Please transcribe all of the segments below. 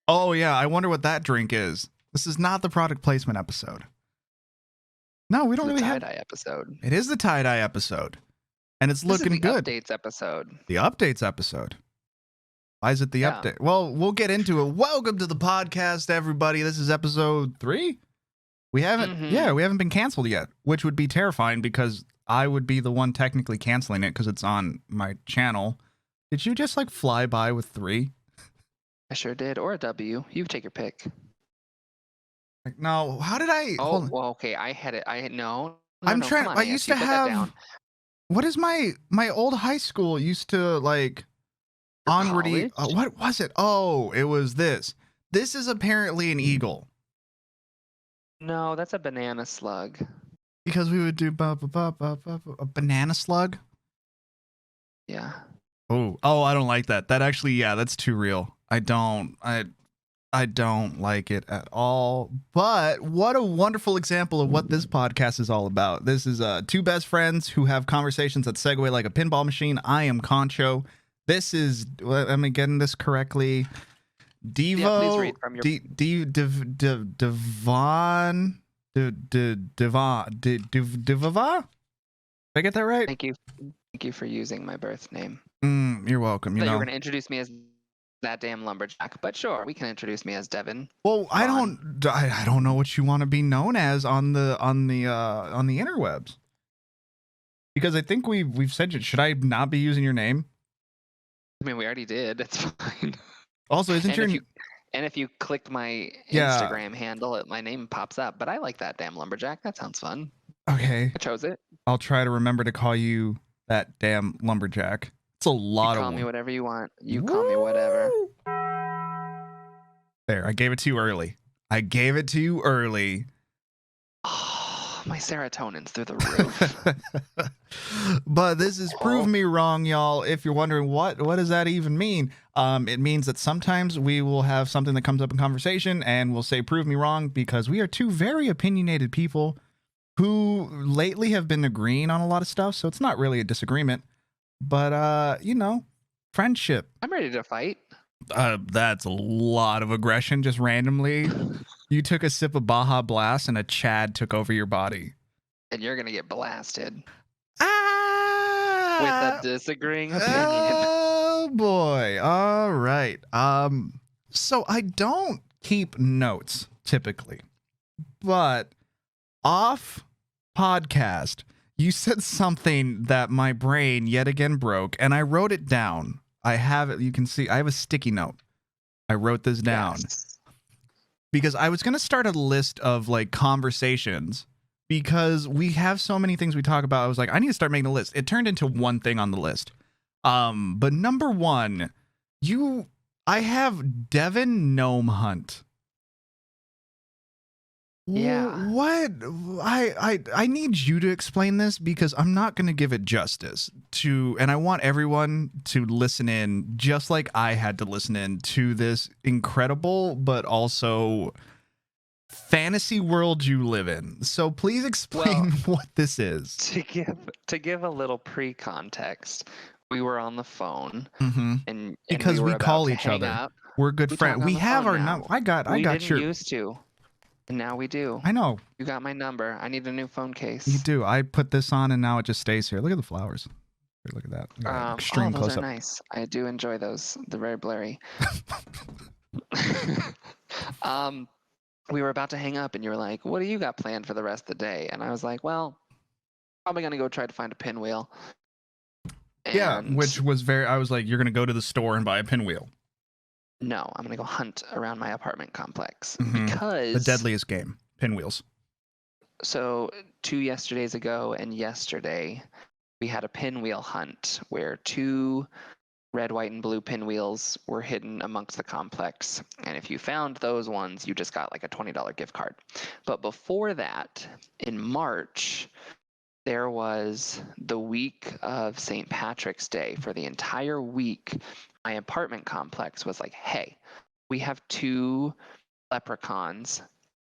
Oh, yeah. I wonder what that drink is. This is not the product placement episode. No, we don't It's really the have. tie-dye episode. It is the tie-dye episode. And it's This is looking the good. updates episode. The updates episode. Why is it the Yeah. update? Well, we'll get into it. Welcome to the podcast, everybody. This is episode 3. We haven't been canceled yet, which would be terrifying because I would be the one technically canceling it because it's on my channel. Did you just like fly by with 3? I sure did. Or a W. You take your pick. Like, no, how did I? Oh, well, okay. I had it. No. I'm trying. Come on, I used to Nancy, put that have. down. What is my old high school used to like? Onwardy. What was it? Oh, it was this. This is apparently an eagle. No, that's a banana slug. Because we would do a banana slug. Yeah. Oh, I don't like that. That actually, yeah, that's too real. I don't like it at all. But what a wonderful example of what this podcast is all about. This is two best friends who have conversations that segue like a pinball machine. I am Concho. This is, am I getting this correctly? Devo, yeah, please read from your... Devon? Did I get that right? Thank you for using my birth name. You're welcome. You're going to introduce me as that damn lumberjack, but sure, we can introduce me as Devon. Well, I don't know what you want to be known as on the interwebs. Because I think we've said, should I not be using your name? I mean, we already did. It's fine. Also, isn't if you clicked my Instagram handle, my name pops up. But I like that damn lumberjack. That sounds fun. Okay. I chose it. I'll try to remember to call you that damn lumberjack. It's a lot you of. Call me whatever you want. You call me whatever. There, I gave it to you early. Oh, my serotonin's through the roof. But this is Prove Me Wrong, y'all. If you're wondering what does that even mean, it means that sometimes we will have something that comes up in conversation and we'll say prove me wrong because we are two very opinionated people who lately have been agreeing on a lot of stuff, so it's not really a disagreement. But friendship. I'm ready to fight. That's a lot of aggression just randomly. You took a sip of Baja Blast and a Chad took over your body. And you're going to get blasted. With a disagreeing opinion. Oh boy. All right. So I don't keep notes typically, but off podcast, you said something that my brain yet again broke, and I wrote it down. I have it. You can see I have a sticky note. I wrote this down because I was going to start a list of like conversations. Because we have so many things we talk about, I was like, I need to start making a list. It turned into one thing on the list. But number 1, I have Devon Gnome Hunt. Yeah. What? I need you to explain this because I'm not going to give it justice and I want everyone to listen in just like I had to listen in to this incredible, but also fantasy world you live in. So please explain what this is. To give a little pre-context, we were on the phone and because we call each other. Up. We're good friends. We have our number. I got your. We used to, and now we do. I know. You got my number. I need a new phone case. You do. I put this on and now it just stays here. Look at the flowers. Look at that. Extreme those close are up. Nice. I do enjoy those. They're very blurry. We were about to hang up and you were like, what do you got planned for the rest of the day? And I was like, well, probably going to go try to find a pinwheel. Yeah, which was I was like, you're going to go to the store and buy a pinwheel. No, I'm going to go hunt around my apartment complex because... The deadliest game, pinwheels. So 2 yesterdays ago and yesterday, we had a pinwheel hunt where 2 red, white, and blue pinwheels were hidden amongst the complex. And if you found those ones, you just got like a $20 gift card. But before that, in March, there was the week of St. Patrick's Day. For the entire week, my apartment complex was like, hey, we have 2 leprechauns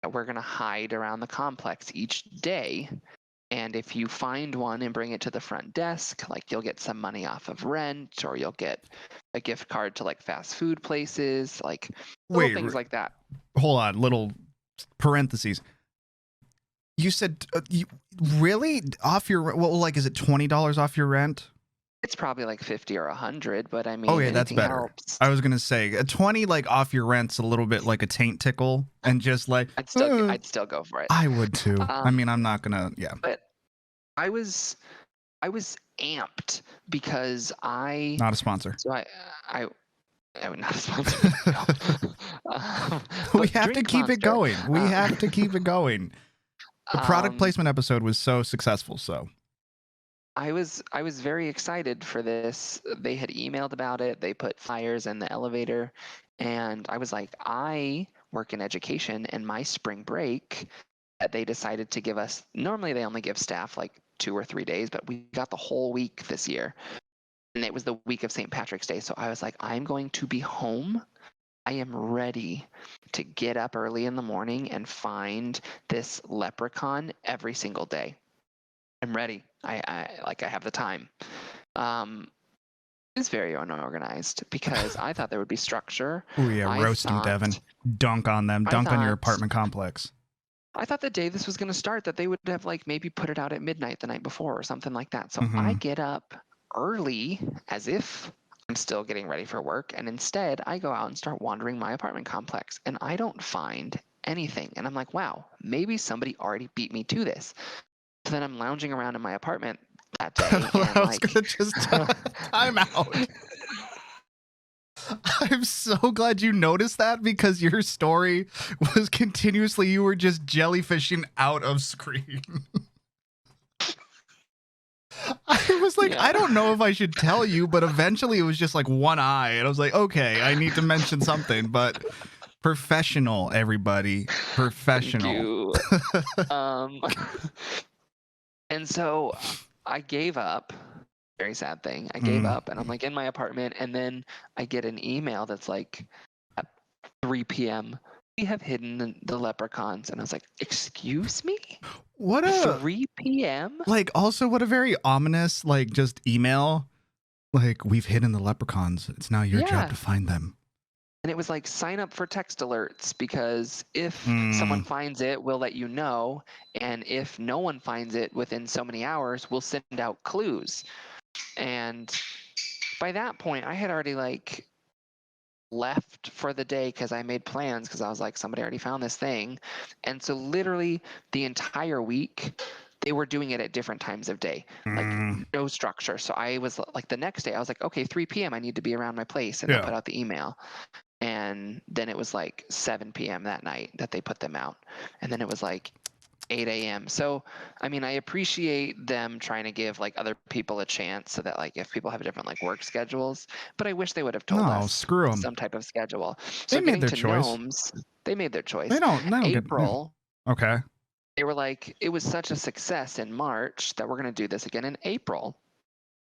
that we're going to hide around the complex each day. And if you find one and bring it to the front desk, like you'll get some money off of rent, or you'll get a gift card to like fast food places, like little things like that. Hold on, little parentheses. You said you really off your like, is it $20 off your rent? It's probably like 50 or 100, but I mean, okay, that's better. Helps. I was gonna say a 20 like off your rent's a little bit like a taint tickle, and just like I'd still go for it. I would too. I mean, I'm not gonna, But I was amped because not a sponsor. So I would not a sponsor. We have to keep it going. We have to keep it going. The product placement episode was so successful, so. I was very excited for this. They had emailed about it. They put flyers in the elevator, and I was like, I work in education, and my spring break, they decided to give us. Normally, they only give staff like 2 or 3 days, but we got the whole week this year, and it was the week of St. Patrick's Day. So I was like, I'm going to be home. I am ready to get up early in the morning and find this leprechaun every single day. I'm ready. I have the time. It's very unorganized because I thought there would be structure. Oh yeah, roasting Devon. Dunk on them. Dunk on your apartment complex. I thought the day this was going to start that they would have like maybe put it out at midnight the night before or something like that. So I get up early as if I'm still getting ready for work, and instead I go out and start wandering my apartment complex, and I don't find anything. And I'm like, wow, maybe somebody already beat me to this. So then I'm lounging around in my apartment that day. And I was gonna just time out. I'm so glad you noticed that, because your story was continuously, you were just jellyfishing out of screen. I was like, I don't know if I should tell you, but eventually it was just like one eye. And I was like, okay, I need to mention something, but professional, everybody. Professional. And so I gave up. Very sad thing. I gave up, and I'm like in my apartment, and then I get an email that's like at 3 p.m. We have hidden the leprechauns, and I was like, excuse me? What a 3 p.m. Like, also what a very ominous like just email. Like, we've hidden the leprechauns. It's now your job to find them. And it was like, sign up for text alerts, because if someone finds it, we'll let you know. And if no one finds it within so many hours, we'll send out clues. And by that point, I had already like left for the day because I made plans, because I was like, somebody already found this thing. And so literally the entire week, they were doing it at different times of day, like no structure. So I was like, the next day I was like, okay, 3 p.m. I need to be around my place, and I put out the email. And then it was like 7 p.m. that night that they put them out. And then it was like 8 a.m. So, I mean, I appreciate them trying to give like other people a chance, so that like if people have different like work schedules, but I wish they would have told us screw them. some type of schedule. They So made their choice. Gnomes, they made their choice. They don't April. Okay. They were like, it was such a success in March that we're going to do this again in April.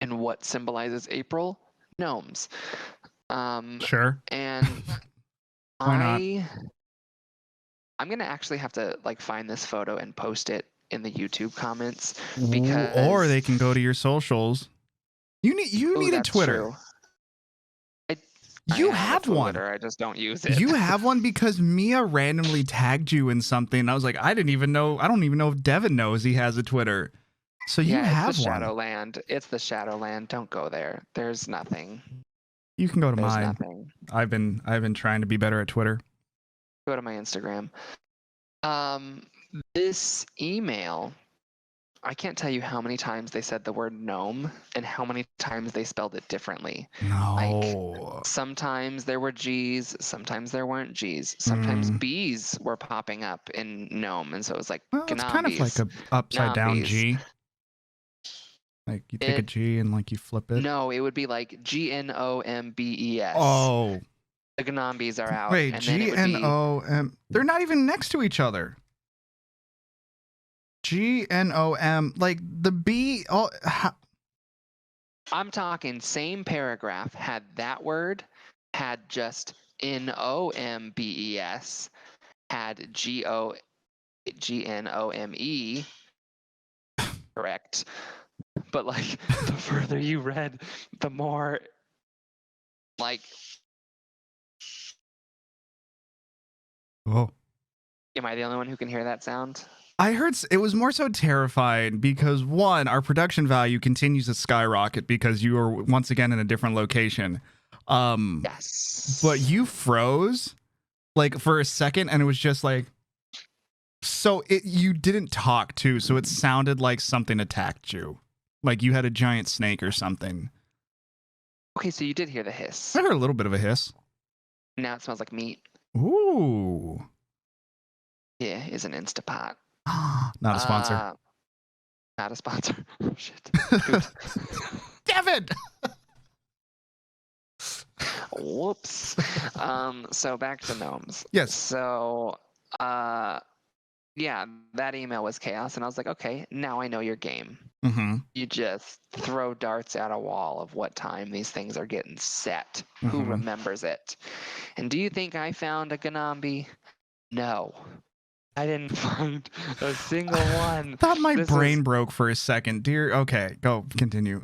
And what symbolizes April? Gnomes. Sure. And why not? I'm gonna actually have to like find this photo and post it in the YouTube comments, because or they can go to your socials. You need a Twitter. You have one. Twitter, I just don't use it. You have one because Mia randomly tagged you in something. I was like, I don't even know if Devon knows he has a Twitter. So you have it's the one. Shadowland. It's the Shadowland. Don't go there. There's nothing. You can go to There's mine. Nothing. I've been trying to be better at Twitter. Go to my Instagram. This email, I can't tell you how many times they said the word gnome and how many times they spelled it differently. No. Like, sometimes there were G's, sometimes there weren't G's. Sometimes B's were popping up in gnome, and so it was like, well, it's kind of like a upside down G. Like you take a G and like you flip it. No, it would be like GNOMBES. Oh. The Gnombes are out. Wait, GNOM. They're not even next to each other. GNOM, like the B. Oh, I'm talking same paragraph had that word, had just NOMBES, had GNOME, correct. But like the further you read, the more like. Oh. Am I the only one who can hear that sound? I heard it was more so terrifying because one, our production value continues to skyrocket because you are once again in a different location. Yes. But you froze like for a second, and it was just like, so you didn't talk too, so it sounded like something attacked you, like you had a giant snake or something. Okay, so you did hear the hiss. I heard a little bit of a hiss. Now it smells like meat. Ooh. Yeah, is an Instapot. Not a sponsor. Not a sponsor. Oh shit. Devin. Whoops. So back to gnomes. Yes. So yeah, that email was chaos, and I was like, okay, now I know your game. Mm-hmm. You just throw darts at a wall of what time these things are getting set. Who remembers it? And do you think I found a Ganambi? No. I didn't find a single one. I thought my brain broke for a second. Dear, okay, go continue.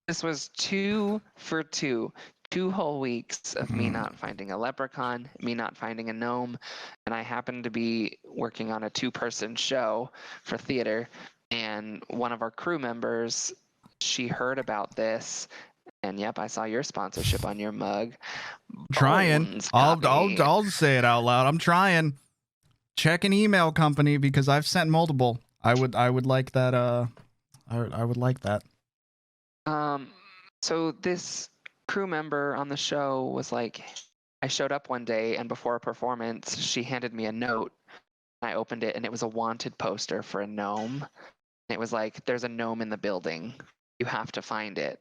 This was 2 for 2. 2 whole weeks of me not finding a leprechaun, me not finding a gnome, and I happened to be working on a 2-person show for theater, and one of our crew members, she heard about this, and yep, I saw your sponsorship on your mug. Trying. I'll say it out loud. I'm trying. Check an email company because I've sent multiple. I would like that. I would like that. So this crew member on the show was like, I showed up one day, and before a performance, she handed me a note. I opened it, and it was a wanted poster for a gnome. And it was like, there's a gnome in the building. You have to find it.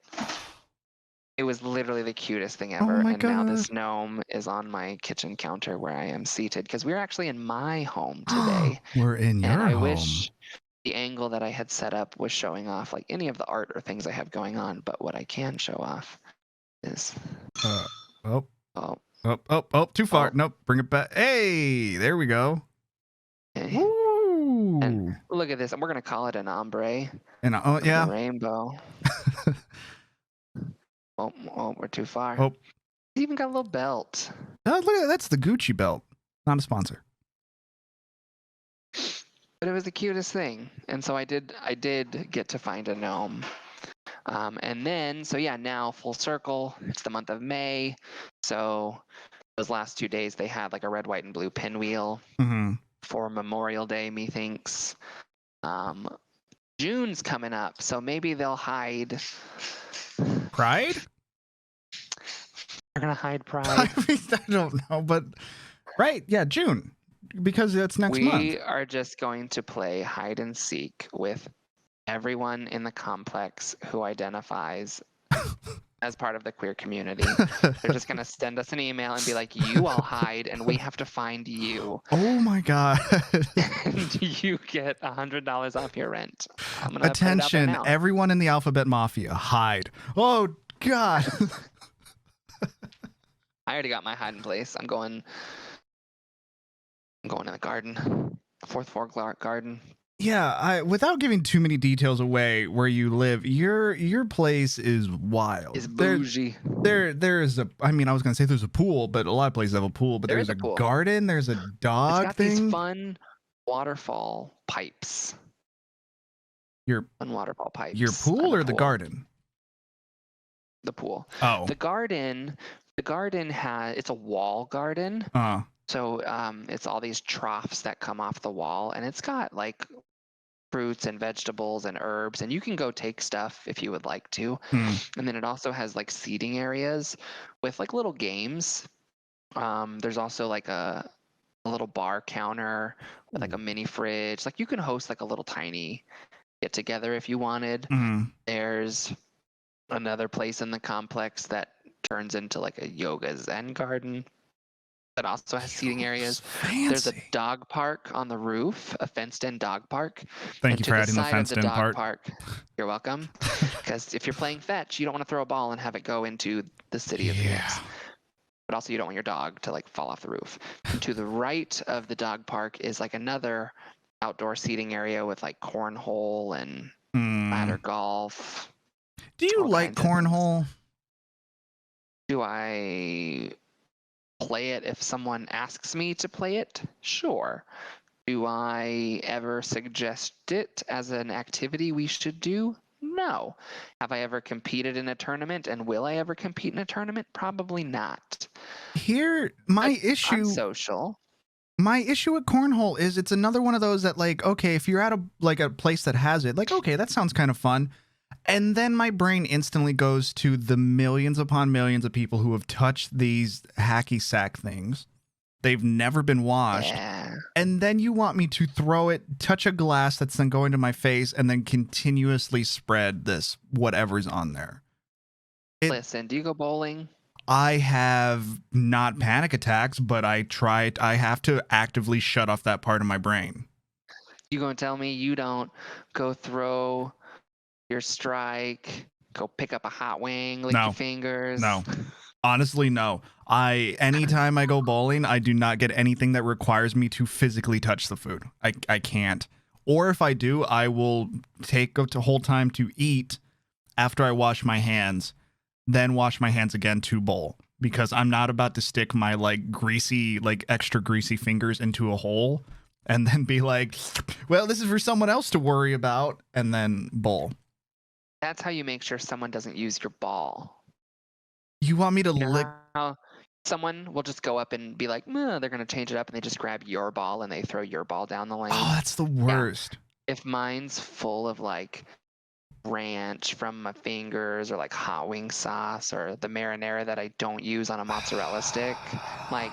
It was literally the cutest thing ever. Oh, and now this gnome is on my kitchen counter where I am seated, because we're actually in my home today. We're in your home. And I home. wish the angle that I had set up was showing off like any of the art or things I have going on, but what I can show off is too far. Nope, bring it back. Hey, there we go. Okay. Ooh. And look at this, and we're gonna call it an ombre. And yeah, rainbow. Oh, we're too far. Oh, it's even got a little belt. Look at that. That's the Gucci belt. Not a sponsor. But it was the cutest thing, and so I did get to find a gnome. And then, so yeah, now full circle, it's the month of May. So those last 2 days, they had like a red, white, and blue pinwheel for Memorial Day, methinks. June's coming up, so maybe they'll hide. Pride? They're going to hide Pride. I don't know, but right, yeah, June, because that's next month. We are just going to play hide and seek with everyone in the complex who identifies as part of the queer community. They're just going to send us an email and be like, you all hide and we have to find you. Oh my God. And you get $100 off your rent. Attention, everyone in the Alphabet Mafia, hide. Oh God. I already got my hiding place. I'm going in the garden. 4th floor garden. Yeah, without giving too many details away where you live, your place is wild. It's bougie. There is a. I mean, I was gonna say there's a pool, but a lot of places have a pool. But there's a garden. There's a dog it's got thing. These fun waterfall pipes. Fun waterfall pipes. Your pool or the garden? The pool. Oh. The garden has. It's a wall garden. So it's all these troughs that come off the wall, and it's got like fruits and vegetables and herbs, and you can go take stuff if you would like to. And then it also has like seating areas with like little games. There's also like a little bar counter with like a mini fridge. Like you can host like a little tiny get together if you wanted. There's another place in the complex that turns into like a yoga zen garden that also has seating areas. Fancy. There's a dog park on the roof, a fenced-in dog park. Thank you for adding the fenced-in part. You're welcome. Because if you're playing fetch, you don't want to throw a ball and have it go into the city of Phoenix. But also you don't want your dog to like fall off the roof. And to the right of the dog park is like another outdoor seating area with like cornhole and ladder golf. Do you all like kinds of things. cornhole? Do I play it if someone asks me to play it? Sure. Do I ever suggest it as an activity we should do? No. Have I ever competed in a tournament, and will I ever compete in a tournament? Probably not. Here, I'm social. my issue with cornhole is it's another one of those that, like, okay, if you're at a place that has it, like, okay, that sounds kind of fun. And then my brain instantly goes to the millions upon millions of people who have touched these hacky sack things. They've never been washed. Yeah. And then you want me to throw it, touch a glass that's then going to my face, and then continuously spread this whatever's on there. Listen, do you go bowling? I have not panic attacks, but I have to actively shut off that part of my brain. You gonna tell me you don't go throw your strike, go pick up a hot wing, lick your fingers? No. Honestly, no. Anytime I go bowling, I do not get anything that requires me to physically touch the food. I can't. Or if I do, I will take the whole time to eat after I wash my hands, then wash my hands again to bowl, because I'm not about to stick my extra greasy fingers into a hole and then be like, well, this is for someone else to worry about, and then bowl. That's how you make sure someone doesn't use your ball. You want me to lick? Someone will just go up and be like, they're going to change it up, and they just grab your ball and they throw your ball down the lane. Oh, that's the worst. Yeah. If mine's full of like ranch from my fingers, or like hot wing sauce, or the marinara that I don't use on a mozzarella stick, like,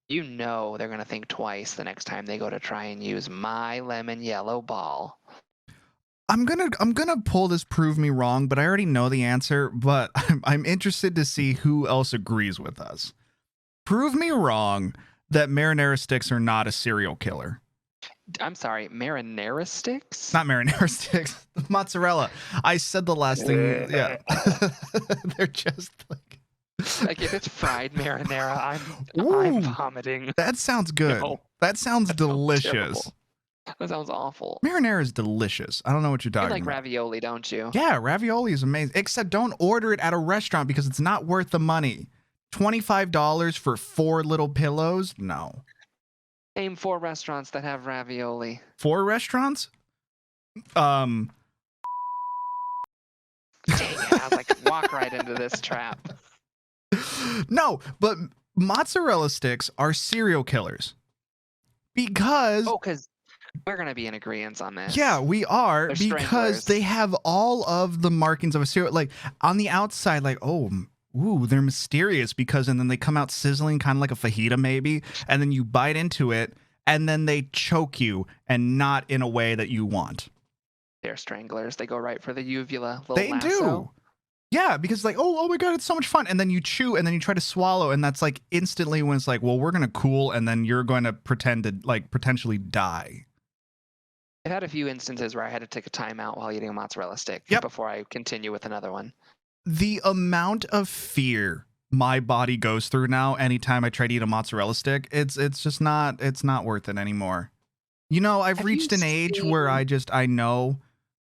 they're going to think twice the next time they go to try and use my lemon yellow ball. I'm gonna pull this prove me wrong, but I already know the answer, but I'm interested to see who else agrees with us. Prove me wrong that marinara sticks are not a serial killer. I'm sorry, marinara sticks? Not marinara sticks, mozzarella. I said the last thing. Yeah. They're just like if it's fried marinara, I'm vomiting. That sounds good. No, that sounds delicious. That sounds awful. Marinara is delicious. I don't know what you're talking about. You like ravioli, don't you? Yeah, ravioli is amazing. Except don't order it at a restaurant because it's not worth the money. $25 for 4 little pillows? No. Name 4 restaurants that have ravioli. 4 restaurants? Dang it, I was like, walk right into this trap. No, but mozzarella sticks are serial killers. Because we're going to be in agreement on this. Yeah, we are. They're because stranglers. They have all of the markings of a cereal. Like on the outside, like, they're mysterious because, and then they come out sizzling, kind of like a fajita maybe. And then you bite into it and then they choke you, and not in a way that you want. They're stranglers. They go right for the uvula. They lasso. Do. Yeah, because like, oh my God, it's so much fun. And then you chew and then you try to swallow. And that's like instantly when it's like, well, we're going to cool. And then you're going to pretend to like potentially die. I've had a few instances where I had to take a timeout while eating a mozzarella stick before I continue with another one. The amount of fear my body goes through now anytime I try to eat a mozzarella stick, it's just not worth it anymore. I've reached an age where I know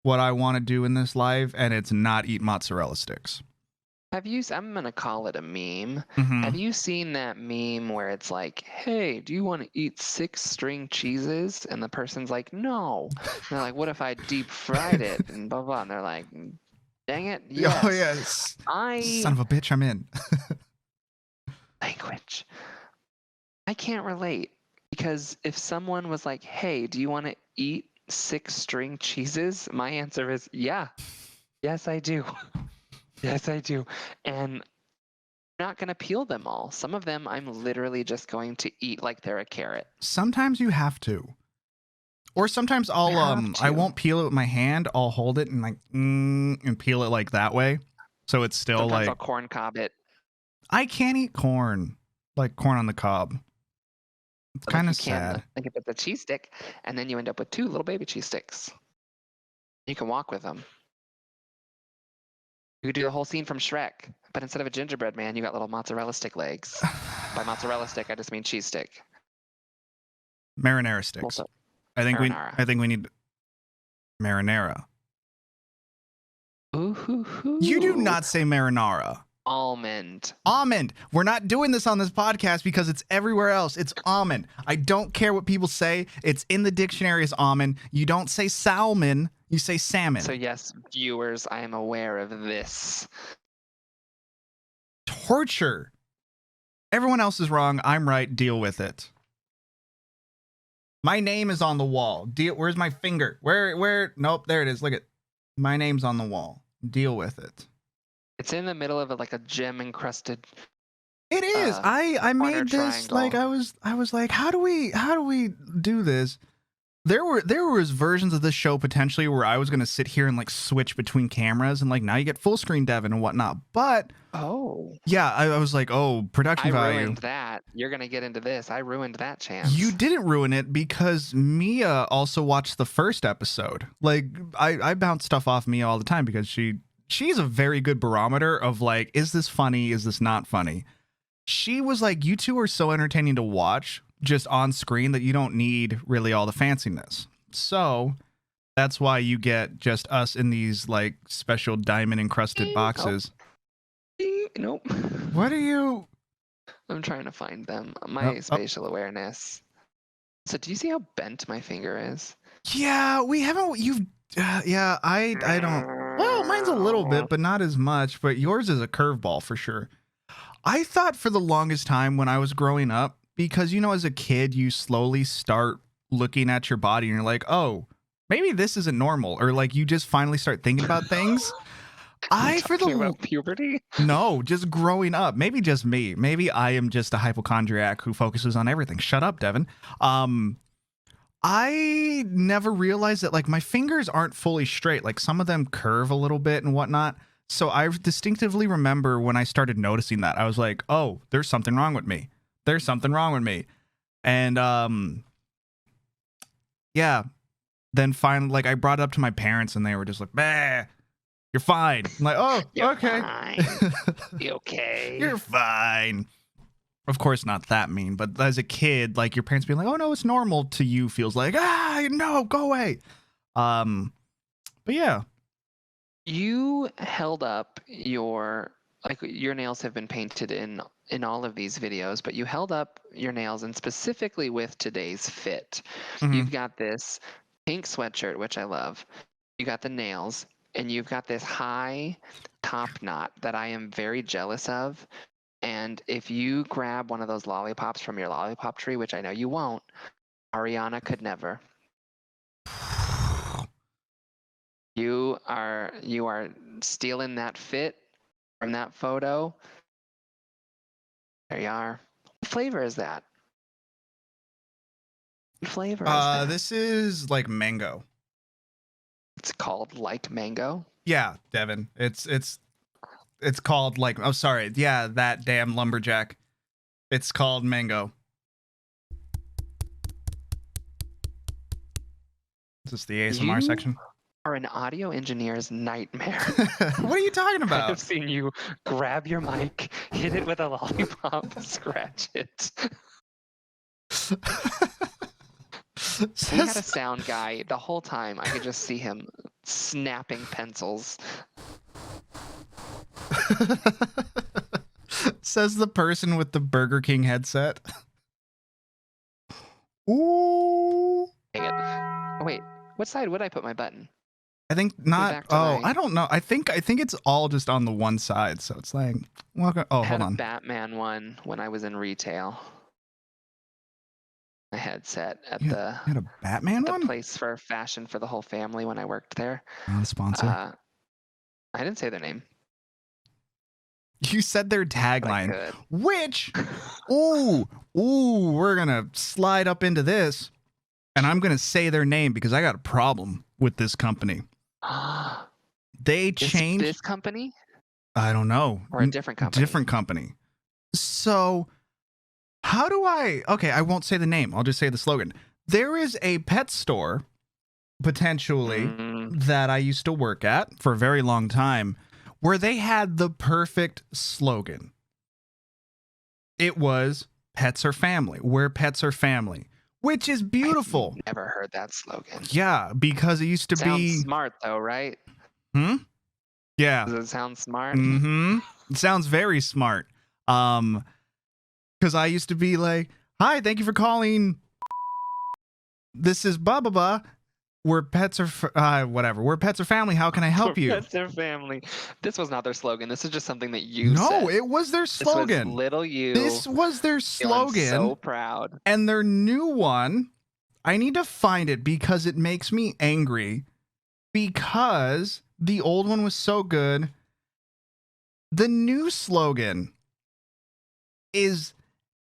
what I want to do in this life, and it's not eat mozzarella sticks. I'm going to call it a meme. Mm-hmm. Have you seen that meme where it's like, hey, do you want to eat 6 string cheeses? And the person's like, no. And they're like, what if I deep fried it? And blah, blah. And they're like, dang it. Yes. Oh, yes. Son of a bitch, I'm in. Language. I can't relate, because if someone was like, hey, do you want to eat 6 string cheeses? My answer is, yeah. Yes, I do. Yes, I do. And I'm not going to peel them all. Some of them I'm literally just going to eat like they're a carrot. Sometimes you have to. Or sometimes I won't peel it with my hand. I'll hold it and like and peel it like that way. So it's still sometimes I'll corn cob it. I can't eat corn. Like corn on the cob. It's kind of sad. Like if it's a cheese stick, and then you end up with 2 little baby cheese sticks. You can walk with them. You could do the whole scene from Shrek, but instead of a gingerbread man, you got little mozzarella stick legs. By mozzarella stick, I just mean cheese stick. Marinara sticks. I think we need marinara. Ooh, You do not say marinara. almond. Almond. We're not doing this on this podcast because it's everywhere else. It's almond. I don't care what people say. It's in the dictionary as almond. You don't say salmon. You say salmon. So yes, viewers, I am aware of this. Torture. Everyone else is wrong. I'm right. Deal with it. My name is on the wall. Where's my finger? Where? Nope, there it is. Look at. My name's on the wall. Deal with it. It's in the middle of like a gem encrusted. It is. I made this triangle. like I was like, how do we do this? There was versions of this show potentially where I was gonna sit here and like switch between cameras and like now you get full screen Devon and whatnot. But yeah, I was like, oh, production value. I ruined that. You're gonna get into this. I ruined that chance. You didn't ruin it because Mia also watched the first episode. Like I bounce stuff off Mia all the time because she's a very good barometer of like, is this funny? Is this not funny? She was like, you two are so entertaining to watch just on screen that you don't need really all the fanciness. So that's why you get just us in these like special diamond encrusted boxes. Nope. What are you? I'm trying to find them. My spatial awareness. So do you see how bent my finger is? Yeah, we haven't. Yeah, I don't. Well, mine's a little bit, but not as much. But yours is a curveball for sure. I thought for the longest time when I was growing up, because, you know, as a kid, you slowly start looking at your body and you're like, oh, maybe this isn't normal. Or like you just finally start thinking about things. About puberty? No, just growing up. Maybe just me. Maybe I am just a hypochondriac who focuses on everything. Shut up, Devon. I never realized that like my fingers aren't fully straight. Like some of them curve a little bit and whatnot. So I distinctively remember when I started noticing that, I was like, oh, there's something wrong with me. There's something wrong with me. And yeah. Then finally, like I brought it up to my parents and they were just like, bah, you're fine. I'm like, oh, You're okay. Fine. You okay? You're fine. Of course, not that mean, but as a kid, like your parents being like, oh no, it's normal to you feels like, no, go away. But yeah. You held up your nails have been painted in all of these videos, but you held up your nails and specifically with today's fit. Mm-hmm. You've got this pink sweatshirt, which I love. You got the nails and you've got this high top knot that I am very jealous of. And if you grab one of those lollipops from your lollipop tree, which I know you won't, Ariana could never. You are stealing that fit from that photo. There you are. What flavor is that? What flavor is that? This is like mango. It's called like mango? Yeah, Devon. It's called like, oh sorry, yeah, that damn lumberjack. It's called mango. Is this the ASMR section? Are an audio engineer's nightmare. What are you talking about? I've seen you grab your mic, hit it with a lollipop, scratch it. We had a sound guy the whole time. I could just see him snapping pencils. Says the person with the Burger King headset. Ooh. Dang it. Oh, wait, what side would I put my button? I think not. Oh, right. I don't know. I think it's all just on the one side. So it's like, welcome. Oh, hold on. I had a Batman one when I was in retail. My headset at you had a Batman the one? place for fashion for the whole family when I worked there. Not a sponsor. I didn't say their name. You said their tagline, which, we're gonna slide up into this, and I'm gonna say their name because I got a problem with this company. They changed this company. I don't know, or a different company. Different company. So, how do I? Okay, I won't say the name. I'll just say the slogan. There is a pet store, potentially, that I used to work at for a very long time, where they had the perfect slogan. It was "Pets are family," where pets are family, which is beautiful. I've never heard that slogan. Yeah, because it used to Sounds be smart though, right? Yeah. Does it sound smart? Mm-hmm. It sounds very smart. Because I used to be like, "Hi, thank you for calling. This is blah blah blah. We're pets or whatever. We're pets or family. How can I help you?" Pets or family. This was not their slogan. This is just something that you No, said. it was their This was slogan. little you. This was their Feeling slogan. so proud. And their new one, I need to find it because it makes me angry. Because the old one was so good. The new slogan is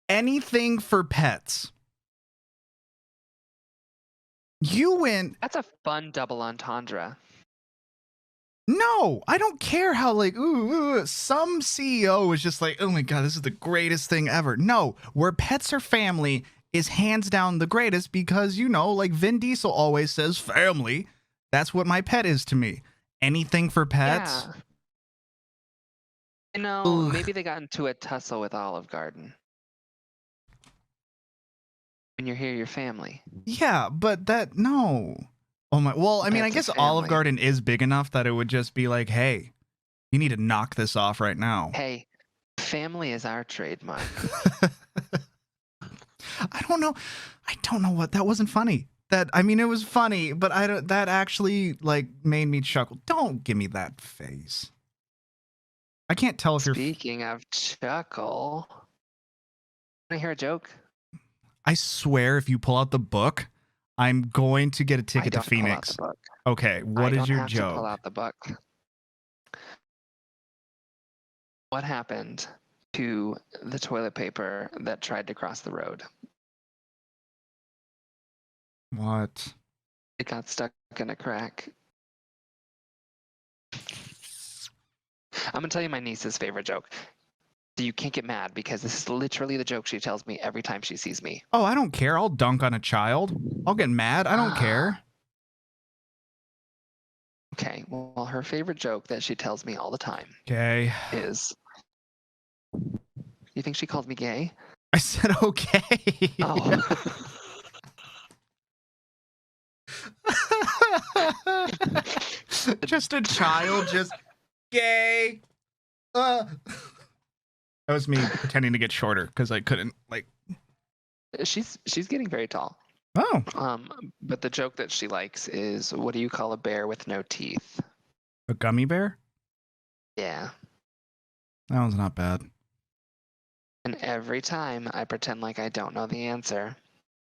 anything for pets. You went. That's a fun double entendre. No, I don't care how like some CEO was just like, "Oh my god, this is the greatest thing ever." No, where pets are family is hands down the greatest because like Vin Diesel always says, "Family." That's what my pet is to me. Anything for pets. Yeah. Ugh. Maybe they got into a tussle with Olive Garden. When you're here, your family. Yeah, but no. Oh my. Well, I mean, I Pets guess are Olive family. Garden is big enough that it would just be like, "Hey, you need to knock this off right now." Hey, family is our trademark. I don't know what that wasn't funny. I mean, it was funny, but that actually like made me chuckle. Don't give me that face. I can't tell if you're. Speaking of chuckle, want to hear a joke? I swear, if you pull out the book, I'm going to get a ticket to Phoenix. Pull out the book. Okay, what is your I don't have to pull joke? out the book. What happened to the toilet paper that tried to cross the road? What? It got stuck in a crack. I'm gonna tell you my niece's favorite joke. So you can't get mad because this is literally the joke she tells me every time she sees me. Oh, I don't care. I'll dunk on a child. I'll get mad. I don't care. Okay, well, her favorite joke that she tells me all the time Okay. is, you think she called me gay? I said okay. Oh. Just a child, just gay. That was me pretending to get shorter because I couldn't like. She's getting very tall. Oh. But the joke that she likes is, what do you call a bear with no teeth? A gummy bear? Yeah. That one's not bad. And every time I pretend like I don't know the answer.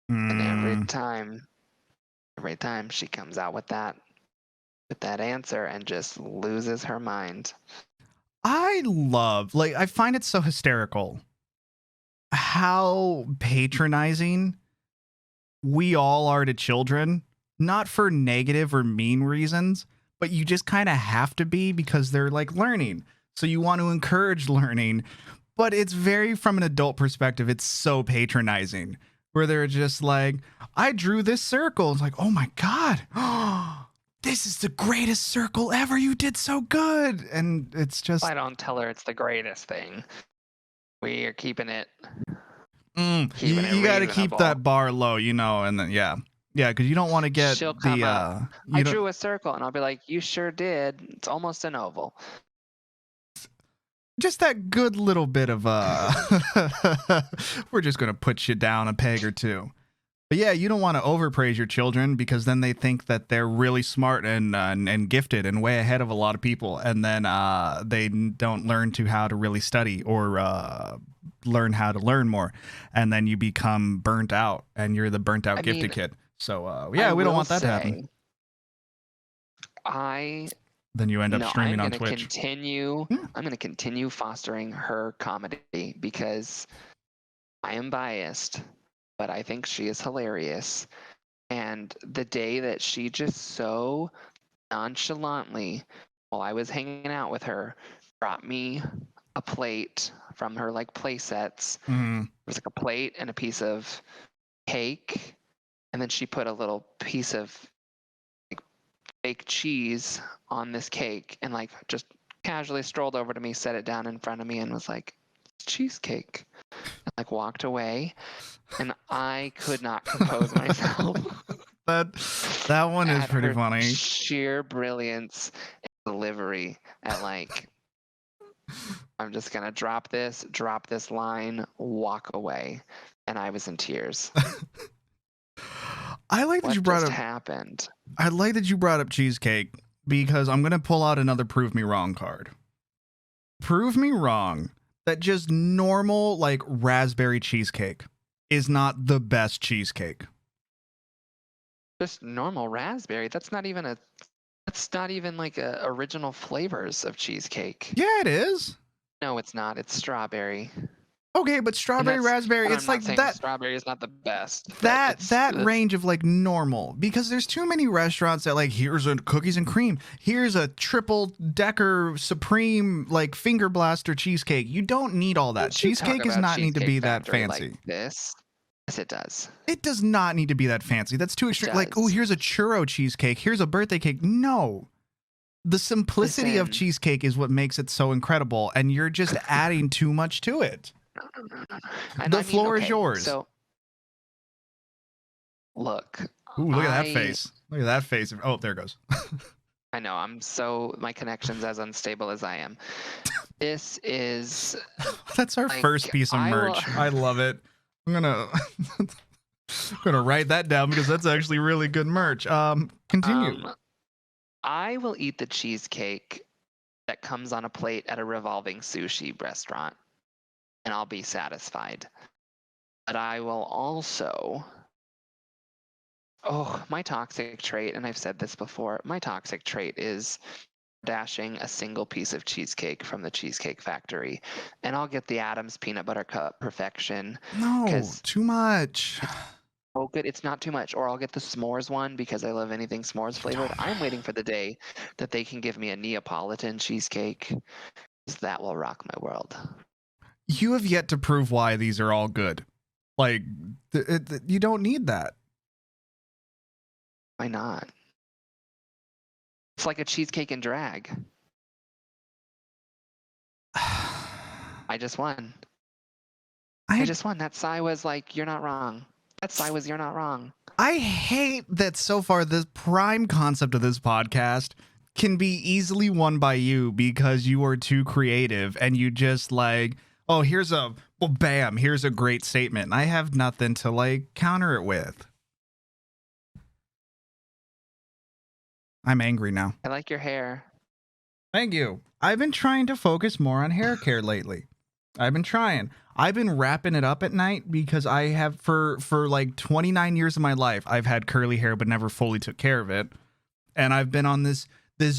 And every time she comes out with that answer and just loses her mind. I find it so hysterical how patronizing we all are to children, not for negative or mean reasons, but you just kind of have to be because they're like learning. So you want to encourage learning, but it's very from an adult perspective. It's so patronizing where they're just like, "I drew this circle." It's like, "Oh my God. This is the greatest circle ever. You did so good." And it's just. I don't tell her it's the greatest thing. We are keeping it. You got to keep that bar low, and then yeah, because you don't want to get She'll come up. I drew a circle, and I'll be like, "You sure did. It's almost an oval." Just that good little bit of we're just gonna put you down a peg or two. But yeah, you don't want to overpraise your children because then they think that they're really smart and gifted and way ahead of a lot of people, and then they don't learn how to really study or learn how to learn more, and then you become burnt out, and you're the burnt out gifted kid. So we don't want that to happen. Then you end up streaming on Twitch. I'm going to continue fostering her comedy because I am biased, but I think she is hilarious. And the day that she just so nonchalantly, while I was hanging out with her, brought me a plate from her like play sets. Mm-hmm. It was like a plate and a piece of cake, and then she put a little piece of fake cheese on this cake and like just casually strolled over to me, set it down in front of me, and was like, "Cheesecake," and like walked away, and I could not compose myself. That one is pretty funny. Sheer brilliance delivery at like, I'm just gonna drop this line, walk away, and I was in tears. I like that What you brought just up. happened? I like that you brought up cheesecake because I'm gonna pull out another prove me wrong card. Prove me wrong that just normal like raspberry cheesecake is not the best cheesecake. Just normal raspberry. That's not even like original flavors of cheesecake. Yeah, it is. No, it's not. It's strawberry. Okay, but strawberry raspberry, And it's I'm not like saying that. strawberry is not the best, but That it's range of like normal, because there's too many restaurants that like, here's a cookies and cream, here's a triple decker supreme like finger blaster cheesecake. You don't need all that. Don't you talk Cheesecake does about not need to Cheesecake be that Factory fancy. like this. Yes, it does. It does not need to be that fancy. That's too extreme. Like, oh, does. here's a churro cheesecake, here's a birthday cake. No. The simplicity of Listen. cheesecake is what makes it so incredible, and you're just adding too much to it. And The floor is yours. So, look. Ooh, look at that face. Look at that face. Oh, there it goes. I know. My connection's as unstable as I am. This is. That's our like, first piece of merch. I love it. I'm gonna write that down because that's actually really good merch. Continue. I will eat the cheesecake that comes on a plate at a revolving sushi restaurant, and I'll be satisfied. But I will also. Oh, my toxic trait, and I've said this before, my toxic trait is dashing a single piece of cheesecake from the Cheesecake Factory. And I'll get the Adams Peanut Butter Cup Perfection. No, too much. Oh, good. It's not too much. Or I'll get the s'mores one because I love anything s'mores flavored. I'm waiting for the day that they can give me a Neapolitan cheesecake. That will rock my world. You have yet to prove why these are all good. Like, you don't need that. Why not? It's like a cheesecake in drag. I just won. I just won. That sigh was like, you're not wrong. That sigh was, you're not wrong. I hate that so far the prime concept of this podcast can be easily won by you because you are too creative and you just like, oh, here's a great statement. I have nothing to like counter it with. I'm angry now. I like your hair. Thank you. I've been trying to focus more on hair care lately. I've been wrapping it up at night because I have for like 29 years of my life, I've had curly hair but never fully took care of it. And I've been on this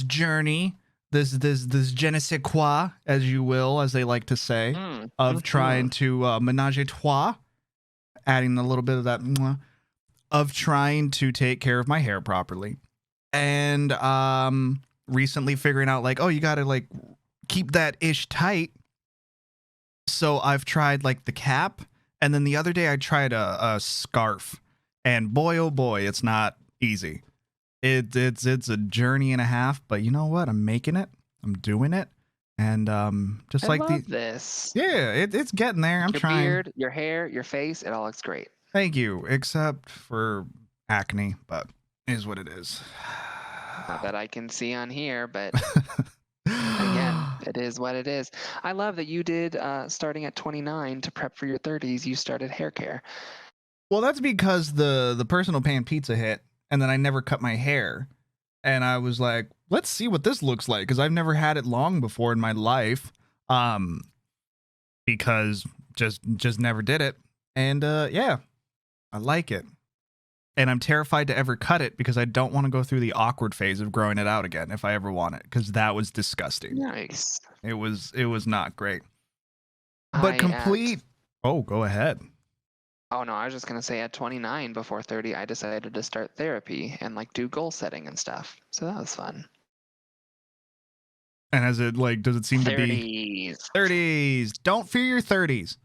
journey, this je ne sais quoi, as you will, as they like to say, of trying to ménage à trois, adding a little bit of that of trying to take care of my hair properly. And recently figuring out like, oh, you gotta like keep that ish tight. So I've tried like the cap, and then the other day I tried a scarf, and boy oh boy, it's not easy. It's a journey and a half, but you know what? I'm making it. I'm doing it, and just I like love this. Yeah, it's getting there. I'm trying. Your beard, your hair, your face, it all looks great. Thank you, except for acne, but it is what it is. Not that I can see on here, but again, it is what it is. I love that you did, starting at 29 to prep for your 30s, you started hair care. Well, that's because the personal pan pizza hit, and then I never cut my hair. And I was like, let's see what this looks like, because I've never had it long before in my life. Because just never did it. And yeah, I like it. And I'm terrified to ever cut it because I don't want to go through the awkward phase of growing it out again if I ever want it, because that was disgusting. Nice. It was not great. But Oh, go ahead. Oh no, I was just gonna say at 29 before 30, I decided to start therapy and like do goal setting and stuff. So that was fun. And does it seem 30s. to be 30s? Don't fear your 30s.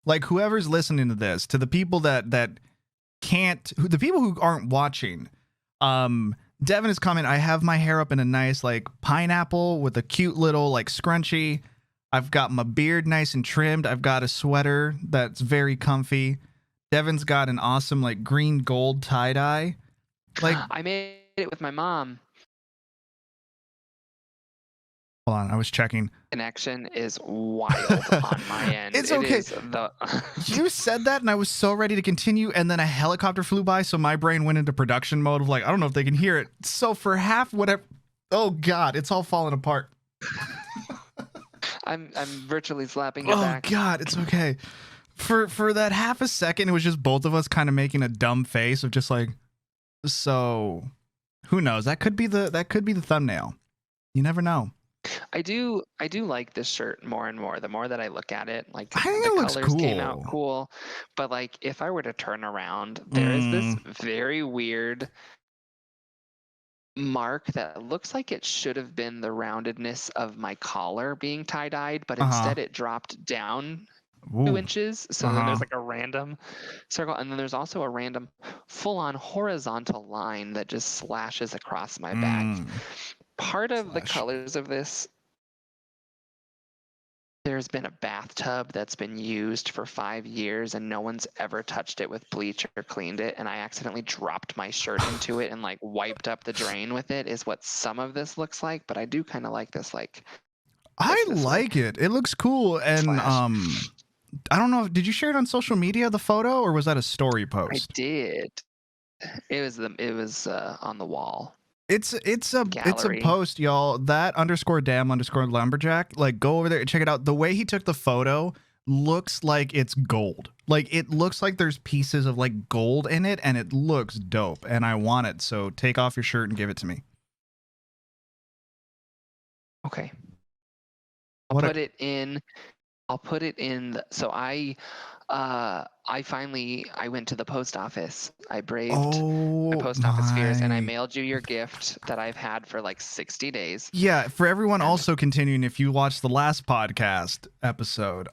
Like whoever's listening to this, to the people that the people who aren't watching, Devin is commenting, I have my hair up in a nice like pineapple with a cute little like scrunchie. I've got my beard nice and trimmed. I've got a sweater that's very comfy. Devin's got an awesome like green gold tie-dye. Like I made it with my mom. Hold on, I was checking. Connection is wild on my end. It's It okay. is the You said that, and I was so ready to continue, and then a helicopter flew by, so my brain went into production mode of like, I don't know if they can hear it. So for half whatever, oh god, it's all falling apart. I'm virtually slapping your Oh back. god, it's okay. For that half a second, it was just both of us kind of making a dumb face of just like, so who knows? That could be the thumbnail. You never know. I do like this shirt more and more. The more that I look at it, like I think the it looks colors came out cool. cool. But like if I were to turn around, there is this very weird mark that looks like it should have been the roundedness of my collar being tie-dyed, but instead it dropped down 2 inches. So then there's like a random circle, and then there's also a random full-on horizontal line that just slashes across my back. Part of the colors of this, there's been a bathtub that's been used for 5 years and no one's ever touched it with bleach or cleaned it, and I accidentally dropped my shirt into it and like wiped up the drain with it, is what some of this looks like. But I do kind of like this, like I this, like it. It looks cool. And slash. I don't know, did you share it on social media, the photo, or was that a story I post? did. It was on the wall. It's a Gallery. post, y'all. That _damn_lumberjack. Like, go over there and check it out. The way he took the photo looks like it's gold. Like, it looks like there's pieces of like gold in it, and it looks dope. And I want it. So take off your shirt and give it to me. Okay. I'll put it in. So I went to the post office. I braved my post office fears, and I mailed you your gift that I've had for like 60 days. Yeah, for everyone also continuing, if you watched the last podcast episode,